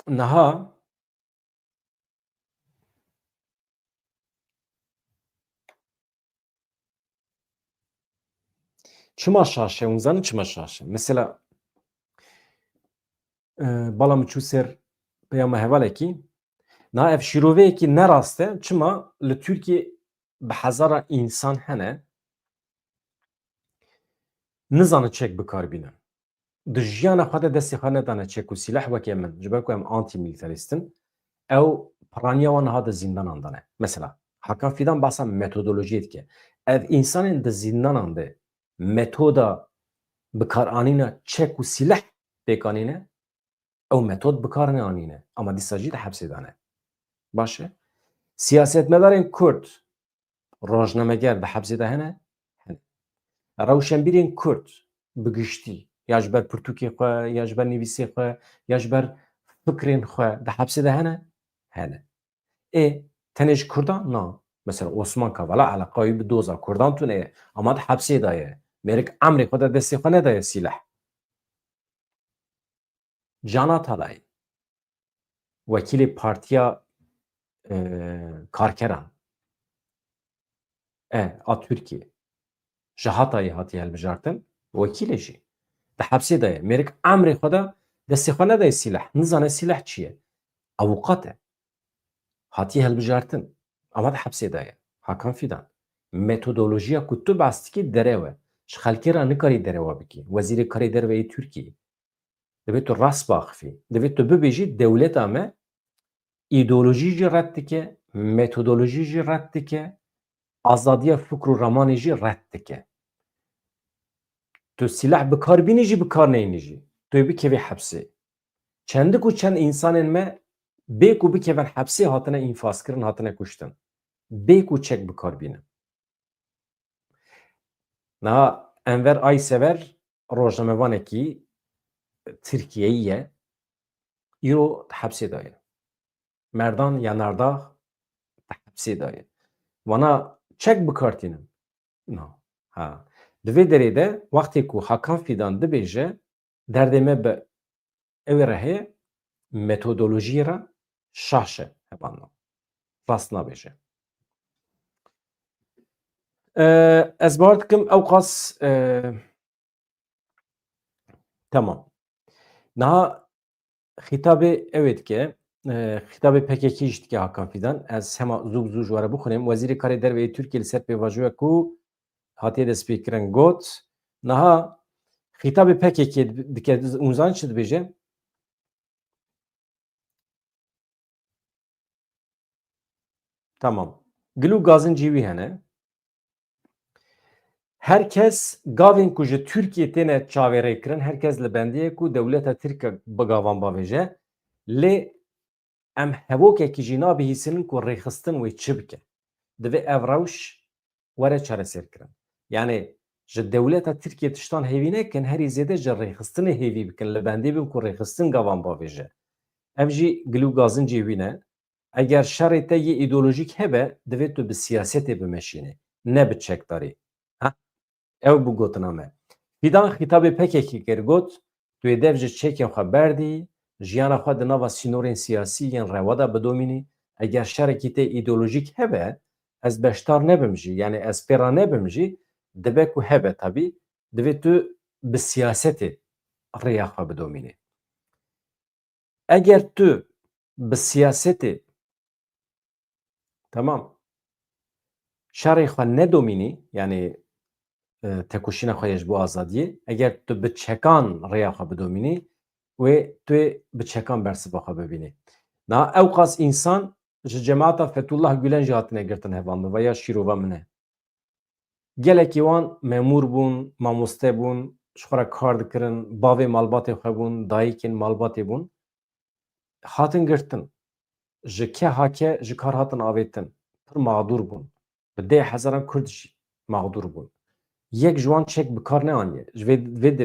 Niha çima şaşe hûn zanin çima şaşe. Mesela bala min çû ser peyama hevalekî na ev şîroveyekî nerast e çima li Tirkiye bi hezara însan hene nizanin çek bikarbînin. Di jiyana xwe de destê xwe nedane çek û sîleh wekê min ji ber ku em antî-milîtarîstin ew piraniya wan niha di zîndanan dane. Mesela Hakan Fidan behsa metodolojiyê dike. Ev însanên di zîndanan de metoda bikaranîna çek û sîleh pêkanîne ew metod bikar neanîne ama dîsa jî di hepsê dane. Baş e? Siyasetmedarên Kurd rojnameger di hepsê de hene? Hene. Rewşenbîrên Kurd bi giştî ya ji ber pirtûkê xwe ya ji ber nivîsê xwe ya ji ber fikrên xwe di hepsê de hene? Hene. Tenê ji Kurdan? Na. Mesela Osman Kavala eleqa wî bi doza Kurdan tune ye ama di hepsê de ye. Mêrik emrê xwe de destê xwe nedaye sîleh. Cana Talayê wekîlê Partiya Karkeran a Tirkiye ji Hatayê hatiye hilbijartin wekîlê jî di hepsê de ye. Mêrik emrê xwe de destê xwe nedaye sîleh. Nizane sîleh çi ye? Avukat e. Hatiye hilbijartin ama di hepsê de ye. Hakan Fidan metodolojiya ku tu behs dikî derew e. Ji xelkê re nikarî derewa bikî. Wezîrê Karê Derveyê Tirkiyê divê tu rast baxivî. Divê tu bibêjî dewleta me îdeolojî jî red dike, metodolojî jî red dike, azadiya fikr û ramanê jî red dike. Tu sîleh bikarbînî jî bikar neyînî jî. Tu yê bikevî hepsê. Çendik û çend însanên me bê ku bikevin hepsê hatine înfaskirin, hatine kuştin. Bê ku çek bikarbînin. Niha Enver Aysever rojnamevanekî Tirkiyeyî ye. Îro di hepsê de ye. Merdan Yanardağ di hepsê de ye. Wana çek bikartînin. Na. Ha. Di vê derê de wextê ku Hakan Fidan dibêje derdê me bi ew re heye metodolojiyê re şaş e hevanda. Rast nabêje. Ez bar dikim ew qas tamam. Niha xîtabê ew ê dike xîtabê PKK jî dike Hakan Fidan. Ez hema zû ji were bixwînim. Wezîrê Karê Derveyê Tirkiye li ser pêvajoya ku hatiye destpêkirin got niha xîtabê PKK dike hûn zanin çi dibêje? Tamam. Gil û gazin cîwî hene. Herkes gavên ku ji Tirkiye têne çavêrêkirin herkes li bendiyê ku dewleta Tirkiye bi gavan bavêje lê em hevokekî jî nabihîsinin ku rêxistin wê çi bike. Divê ev rewş were çareserkirin. Yani ji dewleta Tirkiye tiştan hêvî nekin herî zêde ji rêxistinê hêvî bikin li bendê bin ku rêxistin gavan bavêje. Ev jî gil û gazin cêwî ne. Eger şerê te yê îdeolojîk hebe divê tu bi siyasetê bimeşînî ne bi çekdarî. Ew bu gotina me. Fidan xîtabê PKK kir got tu yê dev ji çekên xwe berdî jiyana xwe di nava sînorên siyasî yên rewa de bidomînî eger şerekî te îdeolojîk hebe ez beşdar nebim jî yani ez pêra nebim jî dibe ku hebe tabî divê tu bi siyasetê rêya xwe bidomînî. Eger tu bi siyasetê Tamam. Şerê xwe nedomînî yani tekoşîna xwe ji bo azadiyê eger tu bi çekan rêya xwe bidomînî wê tu yê bi çekan bersiva xwe bibînî. Niha ew qas însan ji cemaeta Fethullah Gülen jî hatine girtin hevandin veya şîrova min e. Gelekî wan memûr bûn, mamoste bûn, ji xwe re kar dikirin, bavê malbatê xwe bûn, dayîkên malbatê bûn, hatin girtin. Ji kehake ji kar hatin avêtin. Pir mağdur bûn. Bi dê hezaran Kurd jî mağdur bûn. Yek ji wan çek bi kar neaniye. Ji vê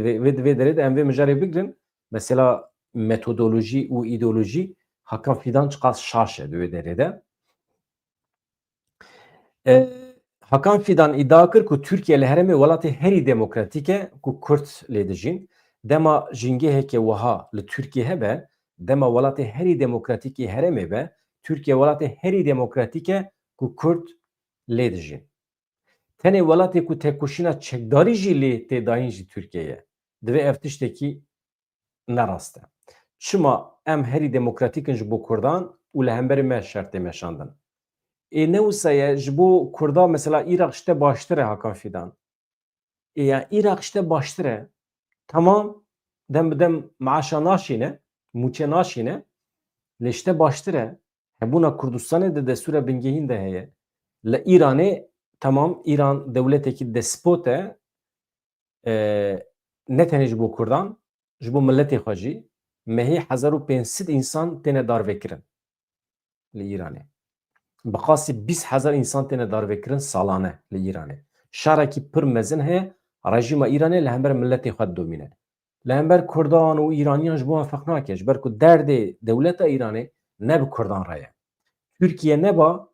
derê de em vê mijarê bigirin. Mesela metodolojî û îdeolojî Hakan Fidan çiqas şaş e di vê derê de. Hakan Fidan iddia kir ku Türkiye li heremê welatê herî demokratîk e ku Kurd lê dijîn. Dema jîngeheke wiha li Türkiye hebe, dema welatê herî demokratîkê herêmê be, Türkiye welatê herî demokratîk e ku Kurd lê dijîn. Tenê welatê ku têkoşîna çekdarî jî lê tê dayîn jî Tirkiyeyê. Divê ev tiştekî nerast e. Çima em herî demokratîkin ji bo Kurdan û li hemberî me şertê meşandin. Ne wisa ye ji bo Kurda mesela Îrak ji te baştir e Hakan Fidan. Ya Îrak ji te baştir e. Tamam dem bi dem maaşa naşîne, mûçe naşîne, lê ji te baştir e. Hebûna Kurdistanê de destûra bingehîn de heye. Li Îranê tamam İran dewletekî despot e ne tenê ji bo Kurdan, ji bo milletê xwe jî mehî 1500 însan têne darvekirin li Îranê. Bi qasî 20,000 însan têne darvekirin salane li Îranê. Şerekî pir mezin heye, rejîma Îranê li hember milletê xwe didomîne. Li hember Kurdan û Îraniyan ji bo wan feq nake ji ber ku derdê dewleta Îranê ne bi Kurdan re ye. Tirkiye neba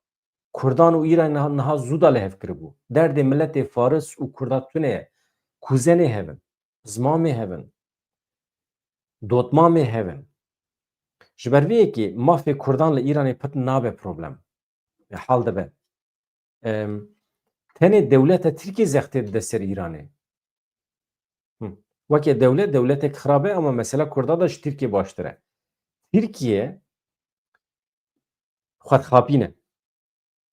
Kurdan û Îranê niha zû da lêhev kiribû. Derdê milletê Faris û Kurda tune ye. Kuzenê hevin, zmamê hevin, dotmamê hevin. Ji ber vê yekê mafê Kurdan li Îranê pir nabe problem. Hal dibe. Tenê dewleta Tirkiye zextê dide ser Îranê. Wekî dewletek xirab e ama mesela Kurda da ji Tirkiye baştir e. Tirkiye xwedxapîne.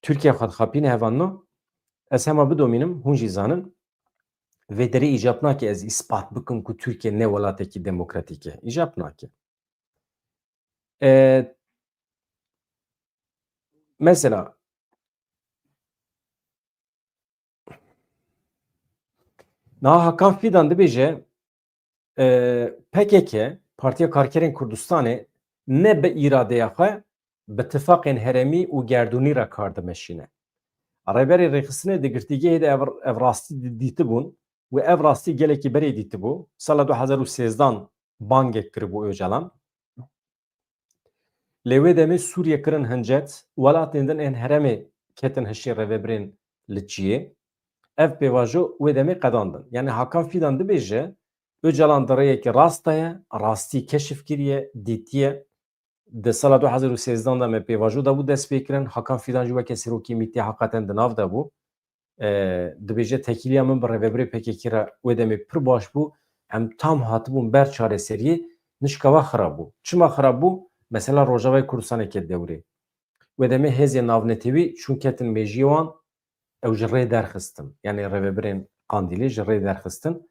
Tirkiye xwedxapîne hevanno. Ez hema bidomînim, hûn jî zanin. Vê derê îcab nake ez îspat bikim ku Tirkiye ne welatekî demokratîk e. İcab nake. Mesela niha Hakan Fidan dibêje PKK Partiya Karkerên Kurdistanê ne bi îradeya xwe bi tifaqên herêmî û gerdûnî re kar dimeşîne. Rêberê rêxistinê di girtîgehê de ev rastî dîtibûn û ev rastî gelekî berê dîtibû. Sala 2013 bangek kiribû Öcalan. Lê wê demê Sûriye kirin hincet, welatên din ên herêmê ketin hişê rêveberên li Çiyê. Ev pêvajo wê demê qedandin. Yani Hakan Fidan dibêje Öcalan di rêyekî rast ye, rastî keşif kiriye, dîtiye. Di sala 2013 de me pêvajo dabû dest pêkirin. Hakan Fidan jî weke serokê mîtî heqeten di nav de bû. Dibêje tekîliya min bi rêveberê PKK re wê demê pir baş bû. Em tam hatibûn ber çareseriyê nişka we xirab bû. Çima xirab bû? Mesela Rojavayê Kurdistanê ket dewrê. Wê demê hêzên navnetewî çûn ketin mêjiyê wan ew ji rê derxistin. Yani rêveberên Qandîlê ji rê derxistin.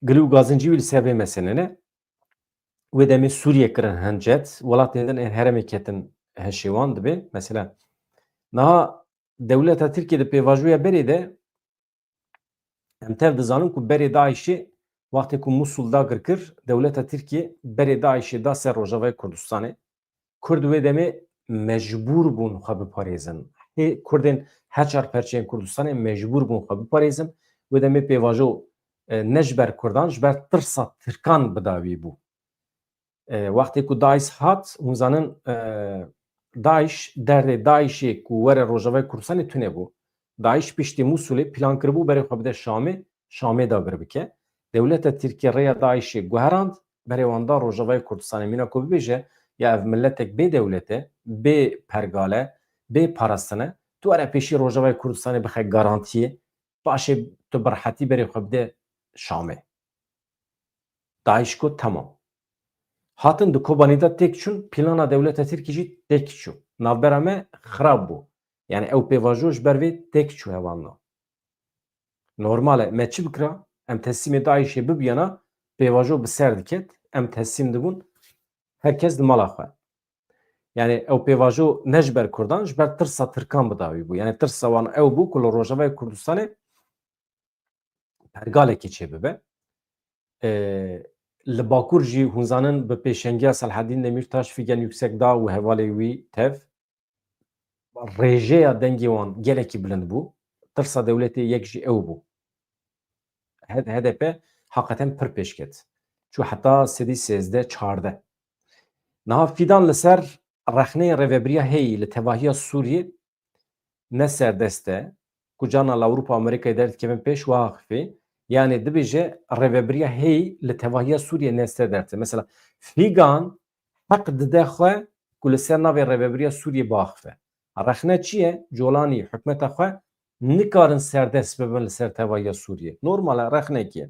Gilî û gazincî wî li ser vê meselene wê demê Sûriye kirin hincet, welatên din ên herêmê ketin hişê wan dibe. Mesela niha dewleta Tirkiye di pêvajoya berê de em tev dizanin ku berê Daişê wextê ku Musul dagir kir, dewleta Tirkiye berê Daişê da ser Rojavayê Kurdistanê. Kurd wê demê mecbûr bûn xwe biparêzin. Kurdên heçar perçeyên Kurdistanê mecbûr bûn xwe biparêzin. Wê demê pêvajo ne ji ber Kurdan ji ber tirsa Tirkan bi dawî bû. Wextê ku Daîş hat, hûn zanin Daîş derdê Daişê ku were Rojavayê Kurdistanê tune bû. Daîş piştî Musulê plan kiribû berê xwe bide Şamê, Şamê dagir bike. Dewleta Tirkiye rêya Daişê guherand, berê wan da Rojavayê Kurdistanê. Mîna ku bibêje ya ev milletek bê dewlet e, bê pergale, bê parastine, tu were pêşî Rojavayê Kurdistanê bixe garantiyê, paşê tu bi rehetî berê xwe bide Şamê. Daîş got tamam. Hatın di Kobanîda tek çûn plana dewleta Tirkî jî tek çû. Navbera me xirab bû. Yani ew pêvajo ji ber vê tek çû hevalna. Normal e me çi bikira? Em teslîmê Daişê bibiyana pêvajo bi ser diket. Em teslîm dibûn herkes di mala xwe. Yani ew pêvajo ne ji ber Kurdan ji ber tirsa Tirkan bi dawî bû. Yani tirsa wan ew bû ku li Rojavayê Kurdistanê pergalekê çê bibe. Li Bakur jî hûn zanin bi pêşengiya Selhedîn Demirtaş figen yüksek da û hevalê wî tev rêjeya dengê wan gelekî bilind bû. Tirsa dewletê yek jî ew bû. HDP hakikaten pir pêş ket. Çû heta sedî sêzde çarde. Niha fîdan li ser rexneyên rêveberiya heyî li tevahiya Sûriyê ne serdest e ku cana li Ewropa Amerîkayê derdikevin pêş wiha xifê. Yani dibêje rêveberiya heyî li tevahiya Sûriyê ne serdest e. Mesela fîgan heq dide xwe ku li ser navê rêveberiya Sûriyê biaxife. Rexne çi ye? Colanî hikûmeta xwe nikarin serdest bibin li ser tevahiya Sûriyê. Normal e rexnekî ye.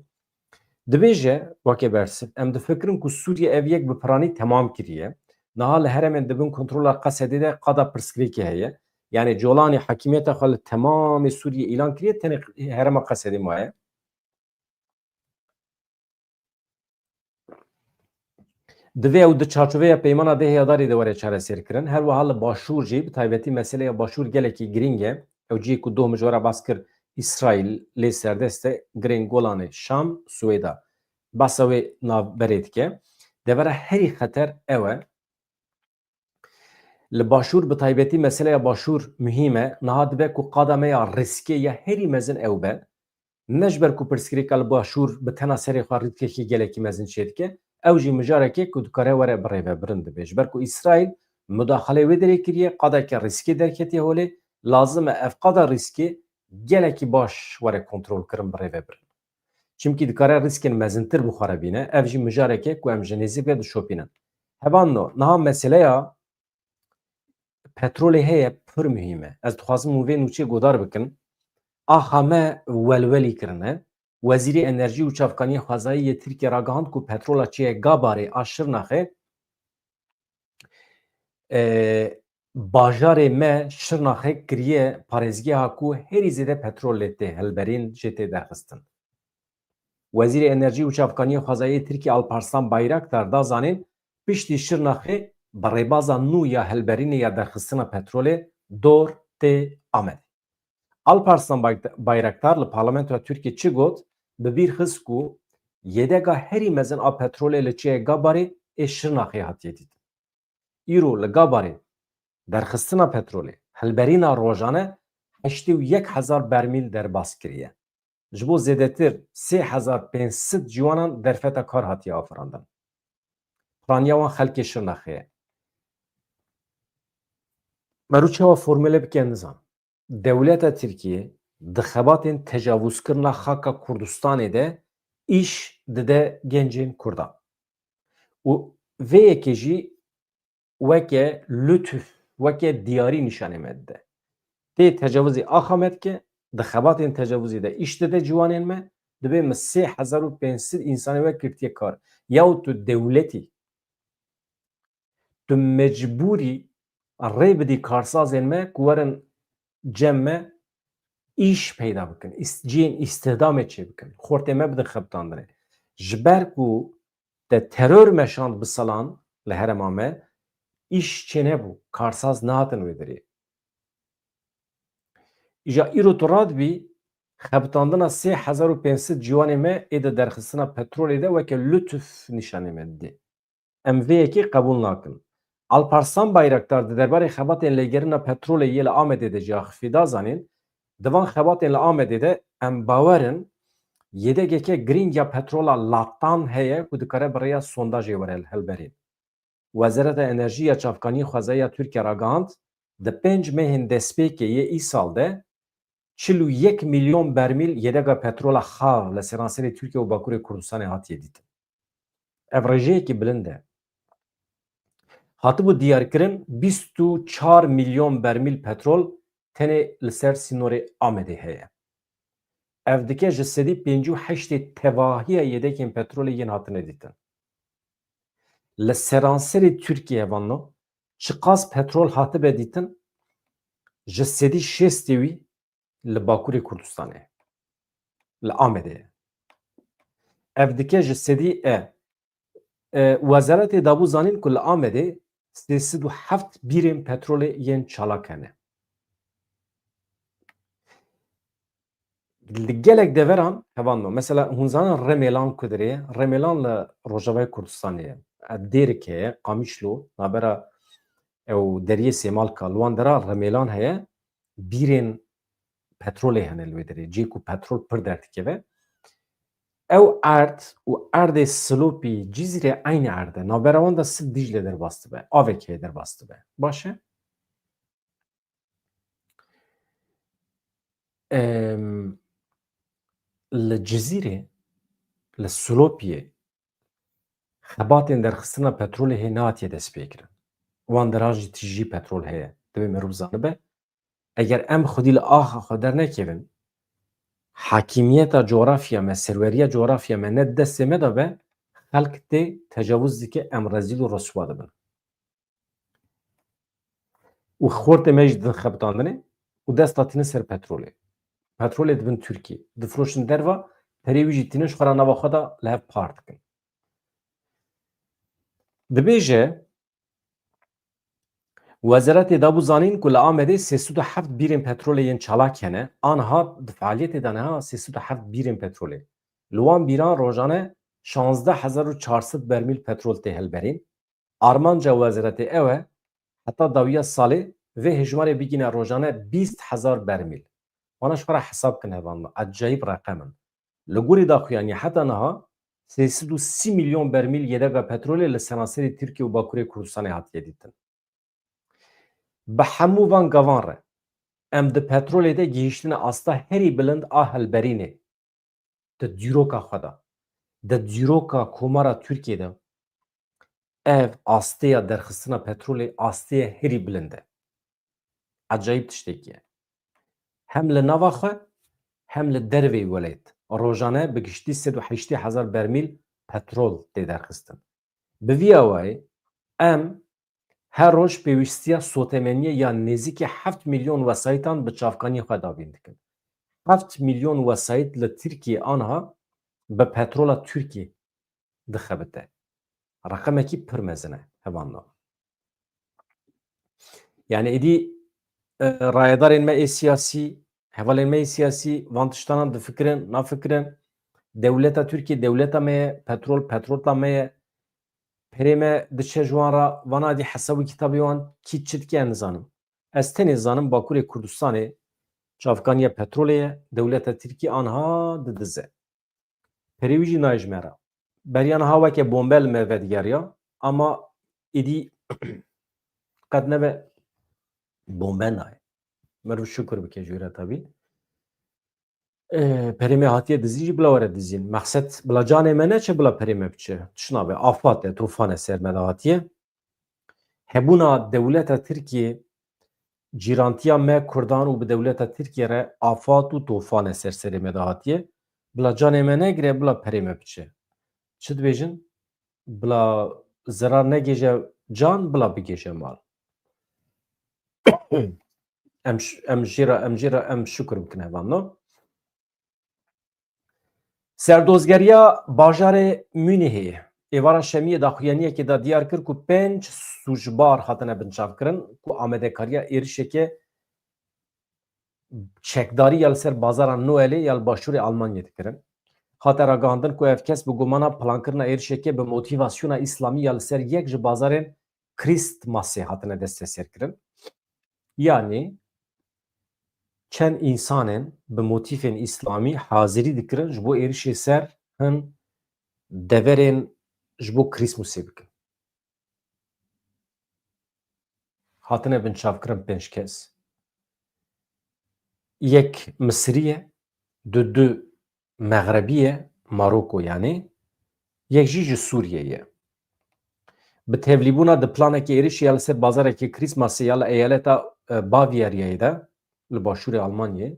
Dibêje wekî bersiv em difikirin ku Sûriye ev yek bi piranî temam kiriye. Niha li heremên dibin kontrola Qesedê de qada pirsgirêkê heye. Yani Colanî hekîmiyeta xwe li temamê Sûriyê îlan kiriye tenê herema Qesedê maye. Divê ew di çarçoveya peymana Dêhêyadarê de were çareserkirin. Her wiha li Başûr jî bi taybetî meseleya Başûr gelekî giring e. Ew ciyê ku doh mijwara bas kir İsraîl lê serdest e girên Golanê, Şam, Swêda. Basa wê navberê dike. Devera herî xeter ew e. Li Başûr bi taybetî meseleya Başûr muhîm e. Niha dibe ku qada me ya riskê ya herî mezin ew be. Ne ji ber ku pirsgirêka li Başûr bi tena serê xwe rîskekî gelekî mezin çê dike. Ew jî mijarekê ku dikare were bi rêvebirin dibe. Ji ber ku İsraîl müdaxalê wê derê kiriye qadeke riskê derketiye holê lazim e ev qada riskê gelekî baş were kontrol kirin bi rêvebirin. Çimkî dikare riskên mezintir bixware bîne ev jî mijareke ku em ji nêzik ve dişopînin. Hevan niha meseleya petrolê heye pir muhîm e. Ez dixwazim hûn vê nûçê godar bikin. Axa me welwelî kirine. Wezîrê Enerjî û Çavkaniyê Xwezayî yê Tirkiye ragihand ku petrola çiyê Gabarê a Şirnaxê bajarê me Şirnaxê kiriye parêzgeha ku herî zêde petrol lê tê hilberîn jê tê derxistin. Wezîrê Enerjî û Çavkaniyê Xwezayî Tirkiye Alparslan Bayraktar da zanîn piştî Şirnaxê bi rêbaza nû ya hilberînê ya derxistina petrolê dor tê Amedê. Alparslan Bayraktar li Parlamentoya Tirkiye çi got? Bi bîr xist ku yêdeka herî mezin a petrolê li çiyê Gabarê ê Şirnaxê hatiye dîtin. Îro li Gabarê derxistina petrolê hilberîna rojane 81,000 bermîl derbas kiriye. Ji bo zêdetir 3500 ciwanan derfeta kar hatiye afirandin. Piraniya wan xelkê Şirnaxê ye. Me rû çawa formûlê bike nizan. Dewleta Tirkiye di xebatên tecavûzkirina xaka Kurdistanê de îş dide gencên Kurdan. û vê yekê jî weke lütf, weke diyarî nîşanê me dide. Tê tecavûzê axa me dike, di xebatên tecavûzê de îş dide ciwanên me, dibe min 3500 însanê we girtiye kar. Yaw tu dewletî tu mecbûrî rê bidî karsazên me ku werin cem me îş peyda bikin. Ciyên îstihdamê çê bikin. Xortê me bidin xebitandinê. Ji ber ku te terör meşand bi salan li herêma me îş çê nebû. Karsaz nehatin wê derê. Îja îro tu radibî xebitandina 3500 ciwanê me ê di derxistina petrolê de weke lütf nîşanê me dide. Em vê yekê qebûl nakin. Alparslan Bayraktar di derbarê xebatên lêgerîna petrolê yê li Amedê de jî axivî da zanîn, divan xebatên li Amedê de em bawerin yêdekeke girîng ya petrola latan heye ku dikare bi rêya sondajê were hilberîn. Wezareta Enerjî ya Çavkaniyê Xwezayî ya Tirkiye ragihand di 5 mehên destpêkê yê îsal de 41 milyon bermîl yêdeka petrola xav li seranserê Tirkiye û Bakurê Kurdistanê hatiye dîtin. Ev rêjeyekî bilind e. Hatibû diyarkirin 24 milyon bermîl petrol tenê li ser sînorê Amedê heye. Ev dike ji sedî 58 tevahiya yêdekên petrolê yên hatine dîtin. li seranserê Tirkiye vanno çiqas petrol hatibe dîtin ji sedî şêstê wî li Bakurê Kurdistanê li Amedê. Ev dike ji sedî Wezaretê dabû zanîn ku li Amedê 307 bîrên petrolê yên çalak hene. Li gelek deveran hevan mesela hûn zanin Remelan ku dirê Remelan li Rojavayê Kurdistanê ye. Dêrikê ye Qamişlo navbera ew deriyê Sêmalka li wan dera Remelan heye bîrên petrolê hene li wê derê cî ku petrol pir derdikeve. Ew erd û erdê Silopî Cîzrê aynı erd e. Navbera wan da Sil Dîcle derbas dibe. Avekê derbas dibe. Baş e? Li Cizîrê li Silopiyê xebatên derxistina petrolê hê nehatiye destpêkirin. Wan dera jî tîjî petrol heye. Divê mirov zanibe eger em xwedî li axa xwe dernekevin hakîmiyeta coğrafya me, serweriya coğrafya me ne destê me de be xelk tê tecavûz dike em rezîl û reswa dibin. û xortê me jî din xebitandinê û dest datînin ser petrolê. Petrolê dibin Tirkiye. Difiroşin derva perê wî jî tînin ji xwe re nava xwe da li hev par dikin. Dibêje Wezaretê dabû zanîn ku li Amedê 307 bîrên petrolê yên çalak hene. Aniha di faaliyetê de niha 307 bîrên petrolê. Li wan bîran rojane 16,400 bermîl petrol tê helberîn. Armanca wezaretê ew e heta dawiya salê vê hejmarê bigîne rojane 20,000 bermîl. Wana ji xwe re hesab kin hevan ecayîb reqemin. Li gorî daxuyanî heta niha 330 milyon bermîl yedeka petrolê li seranserê Tirkiye û Bakurê Kurdistanê hatiye dîtin. Bi hemû van gavan re em di petrolê de gihîştine asta herî bilind a helberînê di dîroka xwe da. Di dîroka komara Tirkiyeyê ev asteya derxistina petrolê asteyê herî bilind e. Ecayîb tiştekî ye. Hem li nava xwe hem li dervê welêt rojane bi giştî 380,000 bermîl petrol tê derxistin. Bi vî awayî em her roj pêwîstiya sotemeniye ya nêzîkî 7 milyon wesayîtan bi çavkaniyê xwe davîn dikin. 7 milyon wesayît li Tirkiye aniha bi petrola Tirkiye dixebite. Reqemekî pir mezin e hevan da. Yani êdî rayedarên me ê siyasî, hevalên me ê siyasî van tiştanan difikirin, nafikirin. Dewleta Tirkiye dewleta me ye, petrol petrola me ye. Perê me diçe ji wan re vana dî hesabû kitabê wan kî çi dike nizanim. Ez tenê zanim Bakurê Kurdistanê çavkaniya petrolê ye, dewleta Tirkiye aniha didize. Perê wî jî nayê ji me re. Beriya niha weke bombel me vedigeriya ama êdî qet nebe bombel nayê. Mirov şukur bike ji wî re tabî. Perê me hatiye dizî jî bila were dizîn. Mexsed bila canê me neçe bila perê me biçe. Tişnabe afat e, tufan e ser me de hatiye. Hebûna dewleta Tirkiye cîrantiya me Kurdan û bi dewleta Tirkiye re afat û tufan e ser serê me de hatiye. Bila canê me negire bila perê me biçe. Çi dibêjin? Bila zirar negêje can bila bigêje mal. Em jî re em şukur bikin hevan no? Serdozgeriya bajarê Münihê êvara şemiyê daxuyaniyekê de diyar kir ku 5 sûcbar hatine binçavkirin ku amedekariya êrişeke çekdarî ya li ser bazara Noelê ya li başûrê Almanyayê dikirin. Hate ragihandin ku ev kes bi gumana plankirina êrişekê bi motivasyona îslamî ya li ser yek ji bazarên Krîstmasê hatine desteserkirin. Yani çend însanên bi motifên îslamî hazirî dikirin ji bo êrişê ser hin deverên ji bo Krîsmusê bikin. Hatine binçavkirin 5 kes. Yek Misrî ye, du Meğrebî ye, Maroko yani, yek jî ji Sûriyê ye. Bi tevlîbûna di planekê êrişî ya li ser bazarekî Krîsmasê ya li eyaleta Bavyeriyê de li başûrê Almanyayê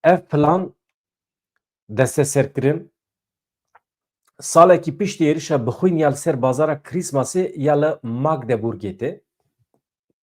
ev plan desteserkirin Salekî piştî êrişa bixwîn ya li ser bazara Krîsmasê ya li Magdeburgê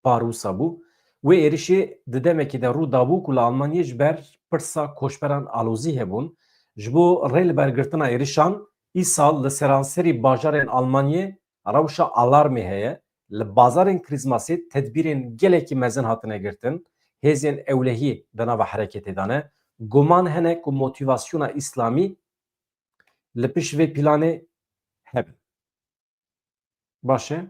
Parusa bû. Wê êrişê di demekê de rû dabû ku li Almanyê ji ber pirsa koçberan alozî hebûn. Ji bo rê li bergirtina êrişan îsal li seranserî bajarên Almanyê rewşa alarmê heye. Li bazarên Krîsmasê tedbîrên gelekî mezin hatine girtin. Hêzên ewlehî di nava hereketê de ne. Guman hene ku motivasyona İslamî li pişt vê planê hebin. Baş e?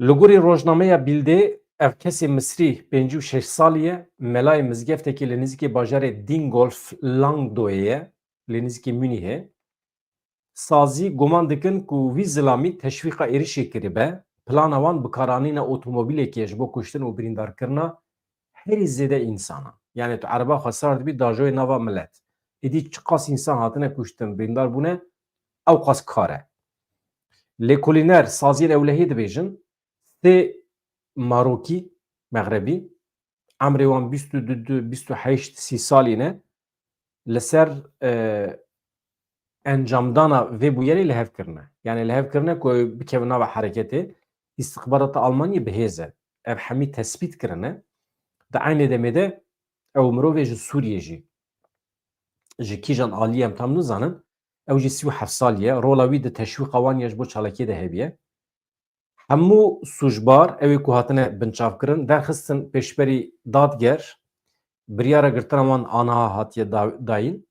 Li gorî rojnameya Bîldê ev kesê Misrî 56 salî ye melayê mizgeftekê li nêzîkî bajarê Dingolf Langdoê ye li nêzîkî Münîhê. Sazî guman dikin ku wî zilamî teşwîqa êrişê kiribe. Plana wan bikaranîna otomobîlekê ye ji bo kuştin û birîndarkirina herî zêde însanan. Yani tu ereba xwe sar dibî dajoyê nava millet. Êdî çi qas însan hatine kuştin birîndar bûne ew qas kar e. Lêkolîner saziyên ewlehî dibêjin sê Marokî Meğrebî emrê wan 22-28 sî salî ne li ser encamdana vê bûyerê li hev kirine. Yani li hev kirine ku bikevin nava hereketê îstixbarata Almanyê bihêz e. Ev hemî tespît kirine. Di aynê demê de ew mirovê ji Sûriyê ji kîjan aliyê em tam nizanin ew jî 37 salî ye. Rola wî di teşwîqa wan ya ji bo çalakiyê de hebiye. Hemû sûjbar evê ku hatine binçavkirin derxistin pêşberî dadger biryara girtina wan aniha hatiye dayîn.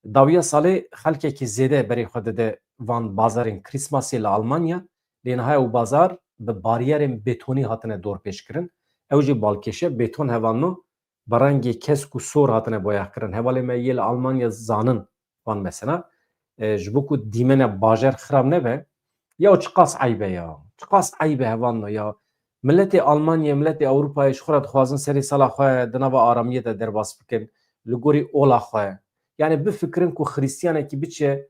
Dawiya salê xelkekî zêde berê xwe dide van bazarên Krîsmasê li Almanya lê niha ew bazar bi barîyerên betonî hatine dorpêşkirin. Ew jî balkêşe beton hevalno bi rengê kesk û sor hatine boyahkirin. Hevalê me yê li Almanya zanin van mesela ji bo ku dîmene bajar xirab nebe ya çi qas eybe ya. Çi qas eybe hevalno ya. Milletê Almanyê, milletê Ewropayê ji xwe re dixwazin serê sala xwe di nava aramiyê de derbas bikin li gorî ola xwe. Yani bifikirin ku Xristiyanekî biçe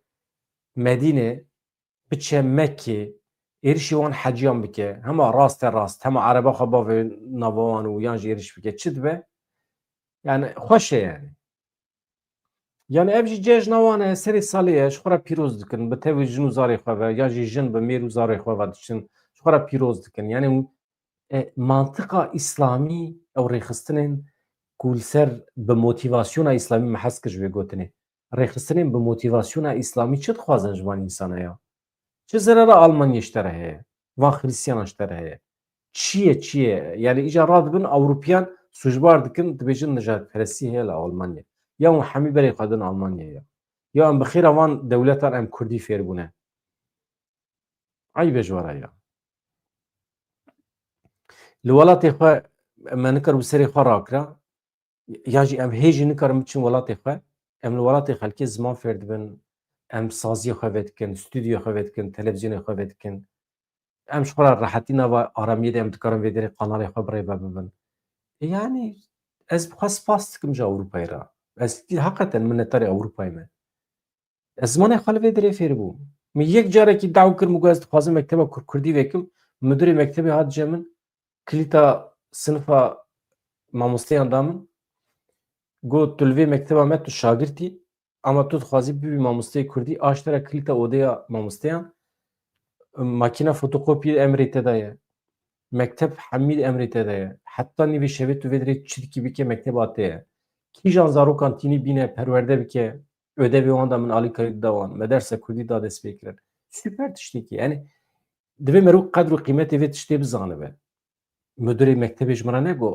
Medînê, biçe Mekkê, êrişî wan heciyan bike. Hema rast e rast, hema ereba xwe bavê nava wan û yan jî êriş bike. Çi dibe? Yani xweş e yani. Yani ev jî cejna wan e serê salê ye ji xwe re pîroz dikin. Bi tevê jin û zarê xwe ve ya jî jin bi mêr û zarê xwe ve diçin ji xwe re pîroz dikin. Yani mantıqa İslamî ew rêxistinên ku li ser bi motivasyona İslamî me hez kir ji vê gotinê. Rêxistinên bi motivasyona İslamî çi dixwazin ji van însana ya? Çi zerera Almanyê ji te re heye? Van Xristiyanan ji te re heye? Çi ye? Yani îca radibin Ewropiyan sûcbar dikin dibêjin nijadperestî heye li Almanyê. Ya hûn hemî berê xwe din Almanyayê. Ya em bi xêra van dewletan em Kurdî fêr bûne. Eybe ji we re ya. Li welatê xwe me nikir bi serê xwe rakira ya jî em hêjî nikarin biçin welatê xwe. Em li welatê xelkê ziman fêr dibin. Em saziyê xwe vedikin, stûdyoya xwe vedikin, televizyonê xwe vedikin. Em ji xwe re rehetî nava aramiyê de em dikarin vê derê kanalê xwe birêve bibin. Yani ez bi xwe spas dikim ji Ewropayê re. Ez heqeten minnetdarê Ewropayê me. Ez zimanê xwe li vê derê fêr bûm. Min yek carekî dew kirim û ez dixwazim mekteba Kurdî vekim. Müdürê mektebê hat ce min kilîta sinifa mamosteyan da min. Got tu li vê mekteba me tu şagird î ama tu dixwazî bibî mamosteyê Kurdî aş te re kilîta odeya mamosteyan makîna fotokopî emrê te de ye. Mekteb hemî emrê te de ye. Heta nîvê şevê tu vê derê çi dikî bike mekteba te ye. Kîjan zarokan tînî bîne perwerde bike ödevê wan da min alîkarî da wan me dersa Kurdî da dest pê kirin. Süper tiştekî yani divê merû qedr û qîmetê vê tiştê bizanibe. Müdürê mektebê ji min re negot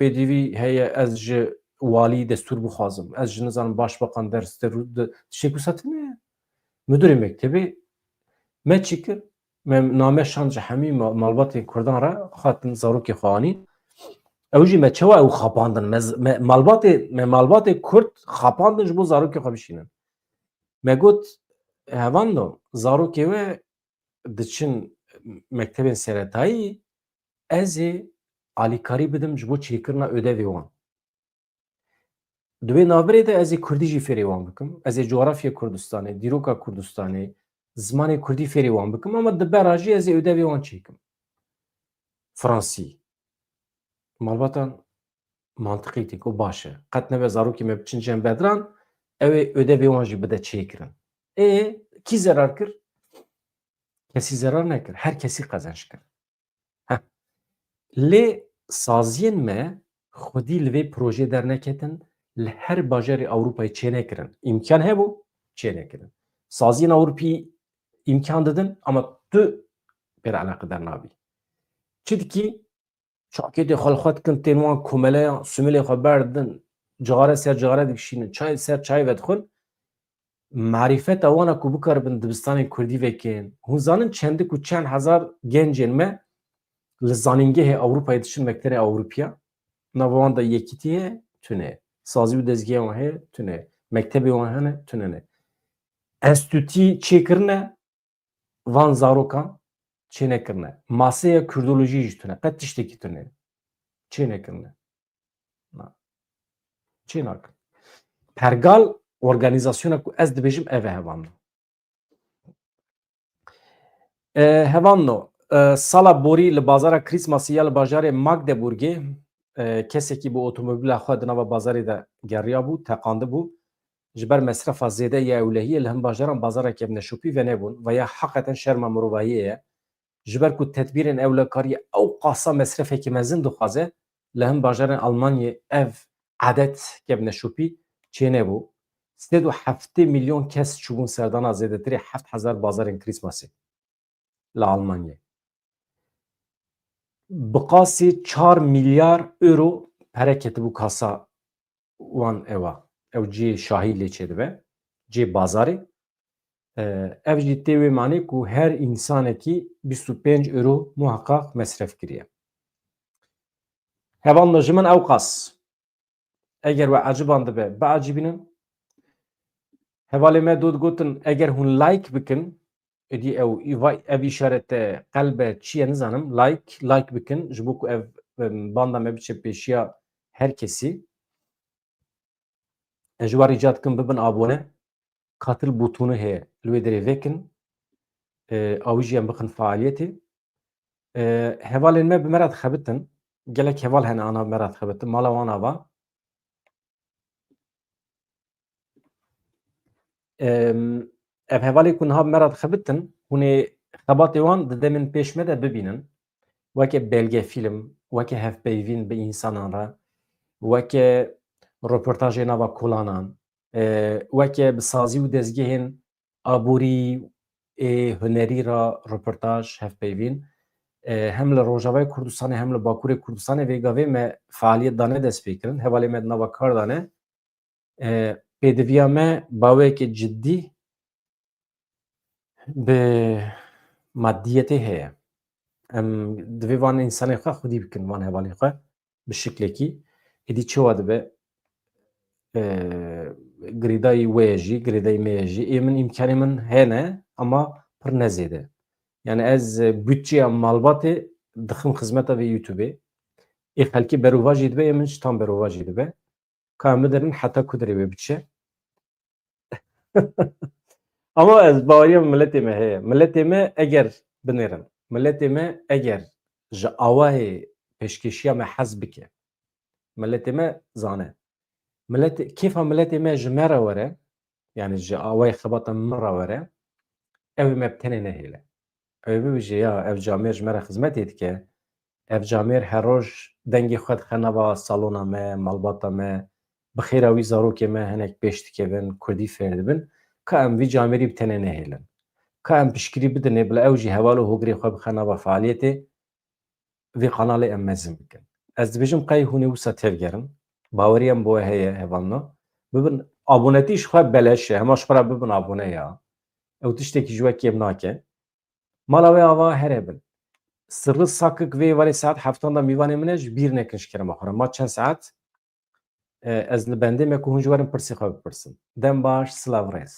pêdivî heye ez ji walî destûr bixwazim. Ez ji nizanim başbakan ders de tiştek wisa tune. Müdürê mektebê me çî kir? Me name şand ji hemî malbatên Kurdan re xatin zarokê xwe anîn. Ew jî me çawa ew xapandin? Me malbatê Kurd xapandin ji bo zarokê xwe bişînin. Me got hevando zarokê we diçin mektebên seretayî ez ê alîkarî bidim ji bo çêkirina ödevê wan. Di vê navberê de ez ê Kurdî jî fêrê wan bikim. Ez ê coğrafya Kurdistanê, dîroka Kurdistanê, zimanê Kurdî fêrê wan bikim ama di bera jî ez ê ödevê wan çêkim. Fransî. Malbatan mantiqî tê ku baş e. Qet nebe zarokê me biçin cem bedran ev ödevi wan jî bide çêkirin. Kî zarar kir? Kesî zarar nekir. Her kesî qezenç kir. Heh. Lê saziyên me xwedî li vê projê derneketin li her bajarê Ewropayê çênekirin. İmkan hebû çênekirin. Saziyên Ewropî imkan didin ama tu pêr eleqedar nabî. Çi dikî? Çakêtê xwe li xwe dikin tên wan komeleyan sumilê xwe berdin cixare ser cixare dikişînin çayê ser çayê vedixwin marîfeta wan ku bikaribin dibistanên Kurdî vekên hûn zanin çendik û çend hezar gencên me li zanîngehê Ewropayê diçin mekterê Ewropiya nava wan da yekîtî heye tune sazî û dezgehê wan heye tune mektebê wan hene tune enstitûyî çêkirine van zarokan çênekirine masaya Kurdolojî jî tune qet tiştekî tune çênekirine çê nakin pergal organizasyona ku ez dibêjim ev e hevan hevanno sala borî li bazara Krîsmasî ya li bajarê Magdeburgê kesekî bi otomobîla xwe di nava bazarê de geriya bû teqandibû ji ber mesrefa zêde ya ewlehiyê li hin bajaran bazarekî neşopî venebûn ve ya heqeten şerma mirovahiyê ye ji ber ku tedbîrên ewlekariyê ew qasa mesrefekî mezin dixwaze li hin bajarên Almanyê ev adet neşopî çênebû 3 milyon kes çûbûn serdana zêdetirê 7,000 bazarên Krîsmasê li Almanyê. Bi qasî 4 milyar euro pere ketibû kasa wan ewa. Ew cê şahî lê çêdibe, cê bazarê. Ev jî tê wê manê ku her însanekî 25 euro muheqaq mesref kiriye. Hevan ji min ew qas eger we eciban dibe biecîbînin. Hevalê me dod gotin eger hûn like bikin êdî ev îşarete qelbe çi ye nizanim like bikin ji bo ku ev banda me biçe pêşiya her kesî. Ez ji wan rîca dikim bibin abone katil butonu heye li wê derê vekin awî jî em bixin faaliyetê. Hevalên me bi me re dixebitin gelek heval hene ana me re dixebitin mala wan ava ev hevalê ku niha bi me re dixebitin hûn ê xebatê wan di demên pêş me de bibînin weke belgefîlm weke hevpeyvîn bi însanan re weke röportajê nava kolanan weke bi sazî û dezgehên aborî ê hunerî re röportaj hevpeyvîn hem li Rojavayê Kurdistanê hem li Bakurê Kurdistanê vê gavê me faaliyet dane dest pê kirin hevalê me di nava kar dane pêdiviya me baweyekê ciddî bi maddiyetê heye em divê van însanê xwe xwedî bikin van hevalê xwe bi şiklekî êdî çawa dibe girêdayî wê ye jî girêdayî me ye jî ê min îmkanê min hene ama pir nezêde yani ez bütçeya malbatê dixim xizmeta vê YouTubeê ê xelkî berûva jî dibe ê min ji tam berûva jî dibe ka em bidirin heta ku derê wê biçe ama ez baweriya milletê me heye milletê me eger binêrin milletê me eger ji awahê pêşkêşiya me hez bike milletê me zane kêfa milletê me ji me re were yani ji awayê xebata min re were ew me bi tenê nehêle ew bibêje ya ev camêr ji me re xizmetê dike ev camêr her roj dengê xwe dixe nava salona me malbata me bi xêra wî zarokê me hinek pêş dikevin Kurdî fêr dibin ka em vî camêrî bi tenê nehêlin ka em piştgirî bidin bila ew jî heval û hogrê xwe bixe nava faaliyetê vê kanalê em mezin bikin ez dibêjim qey hûn ê wisa tevgerin baweriyem bo heye hevanno bibin abonetî ji xwe beleş e hema ji xwe re bibin abone ya ew tiştekî ji we kêm nake mala wê ava here bin sirri sakik vê varê saet heftan da mîvanê min e ji bîr nekin ji kerema xwe re ma çend saet ez li bendê me ku hûn ji we re pirsê xwe bipirsin dem baş silav rêz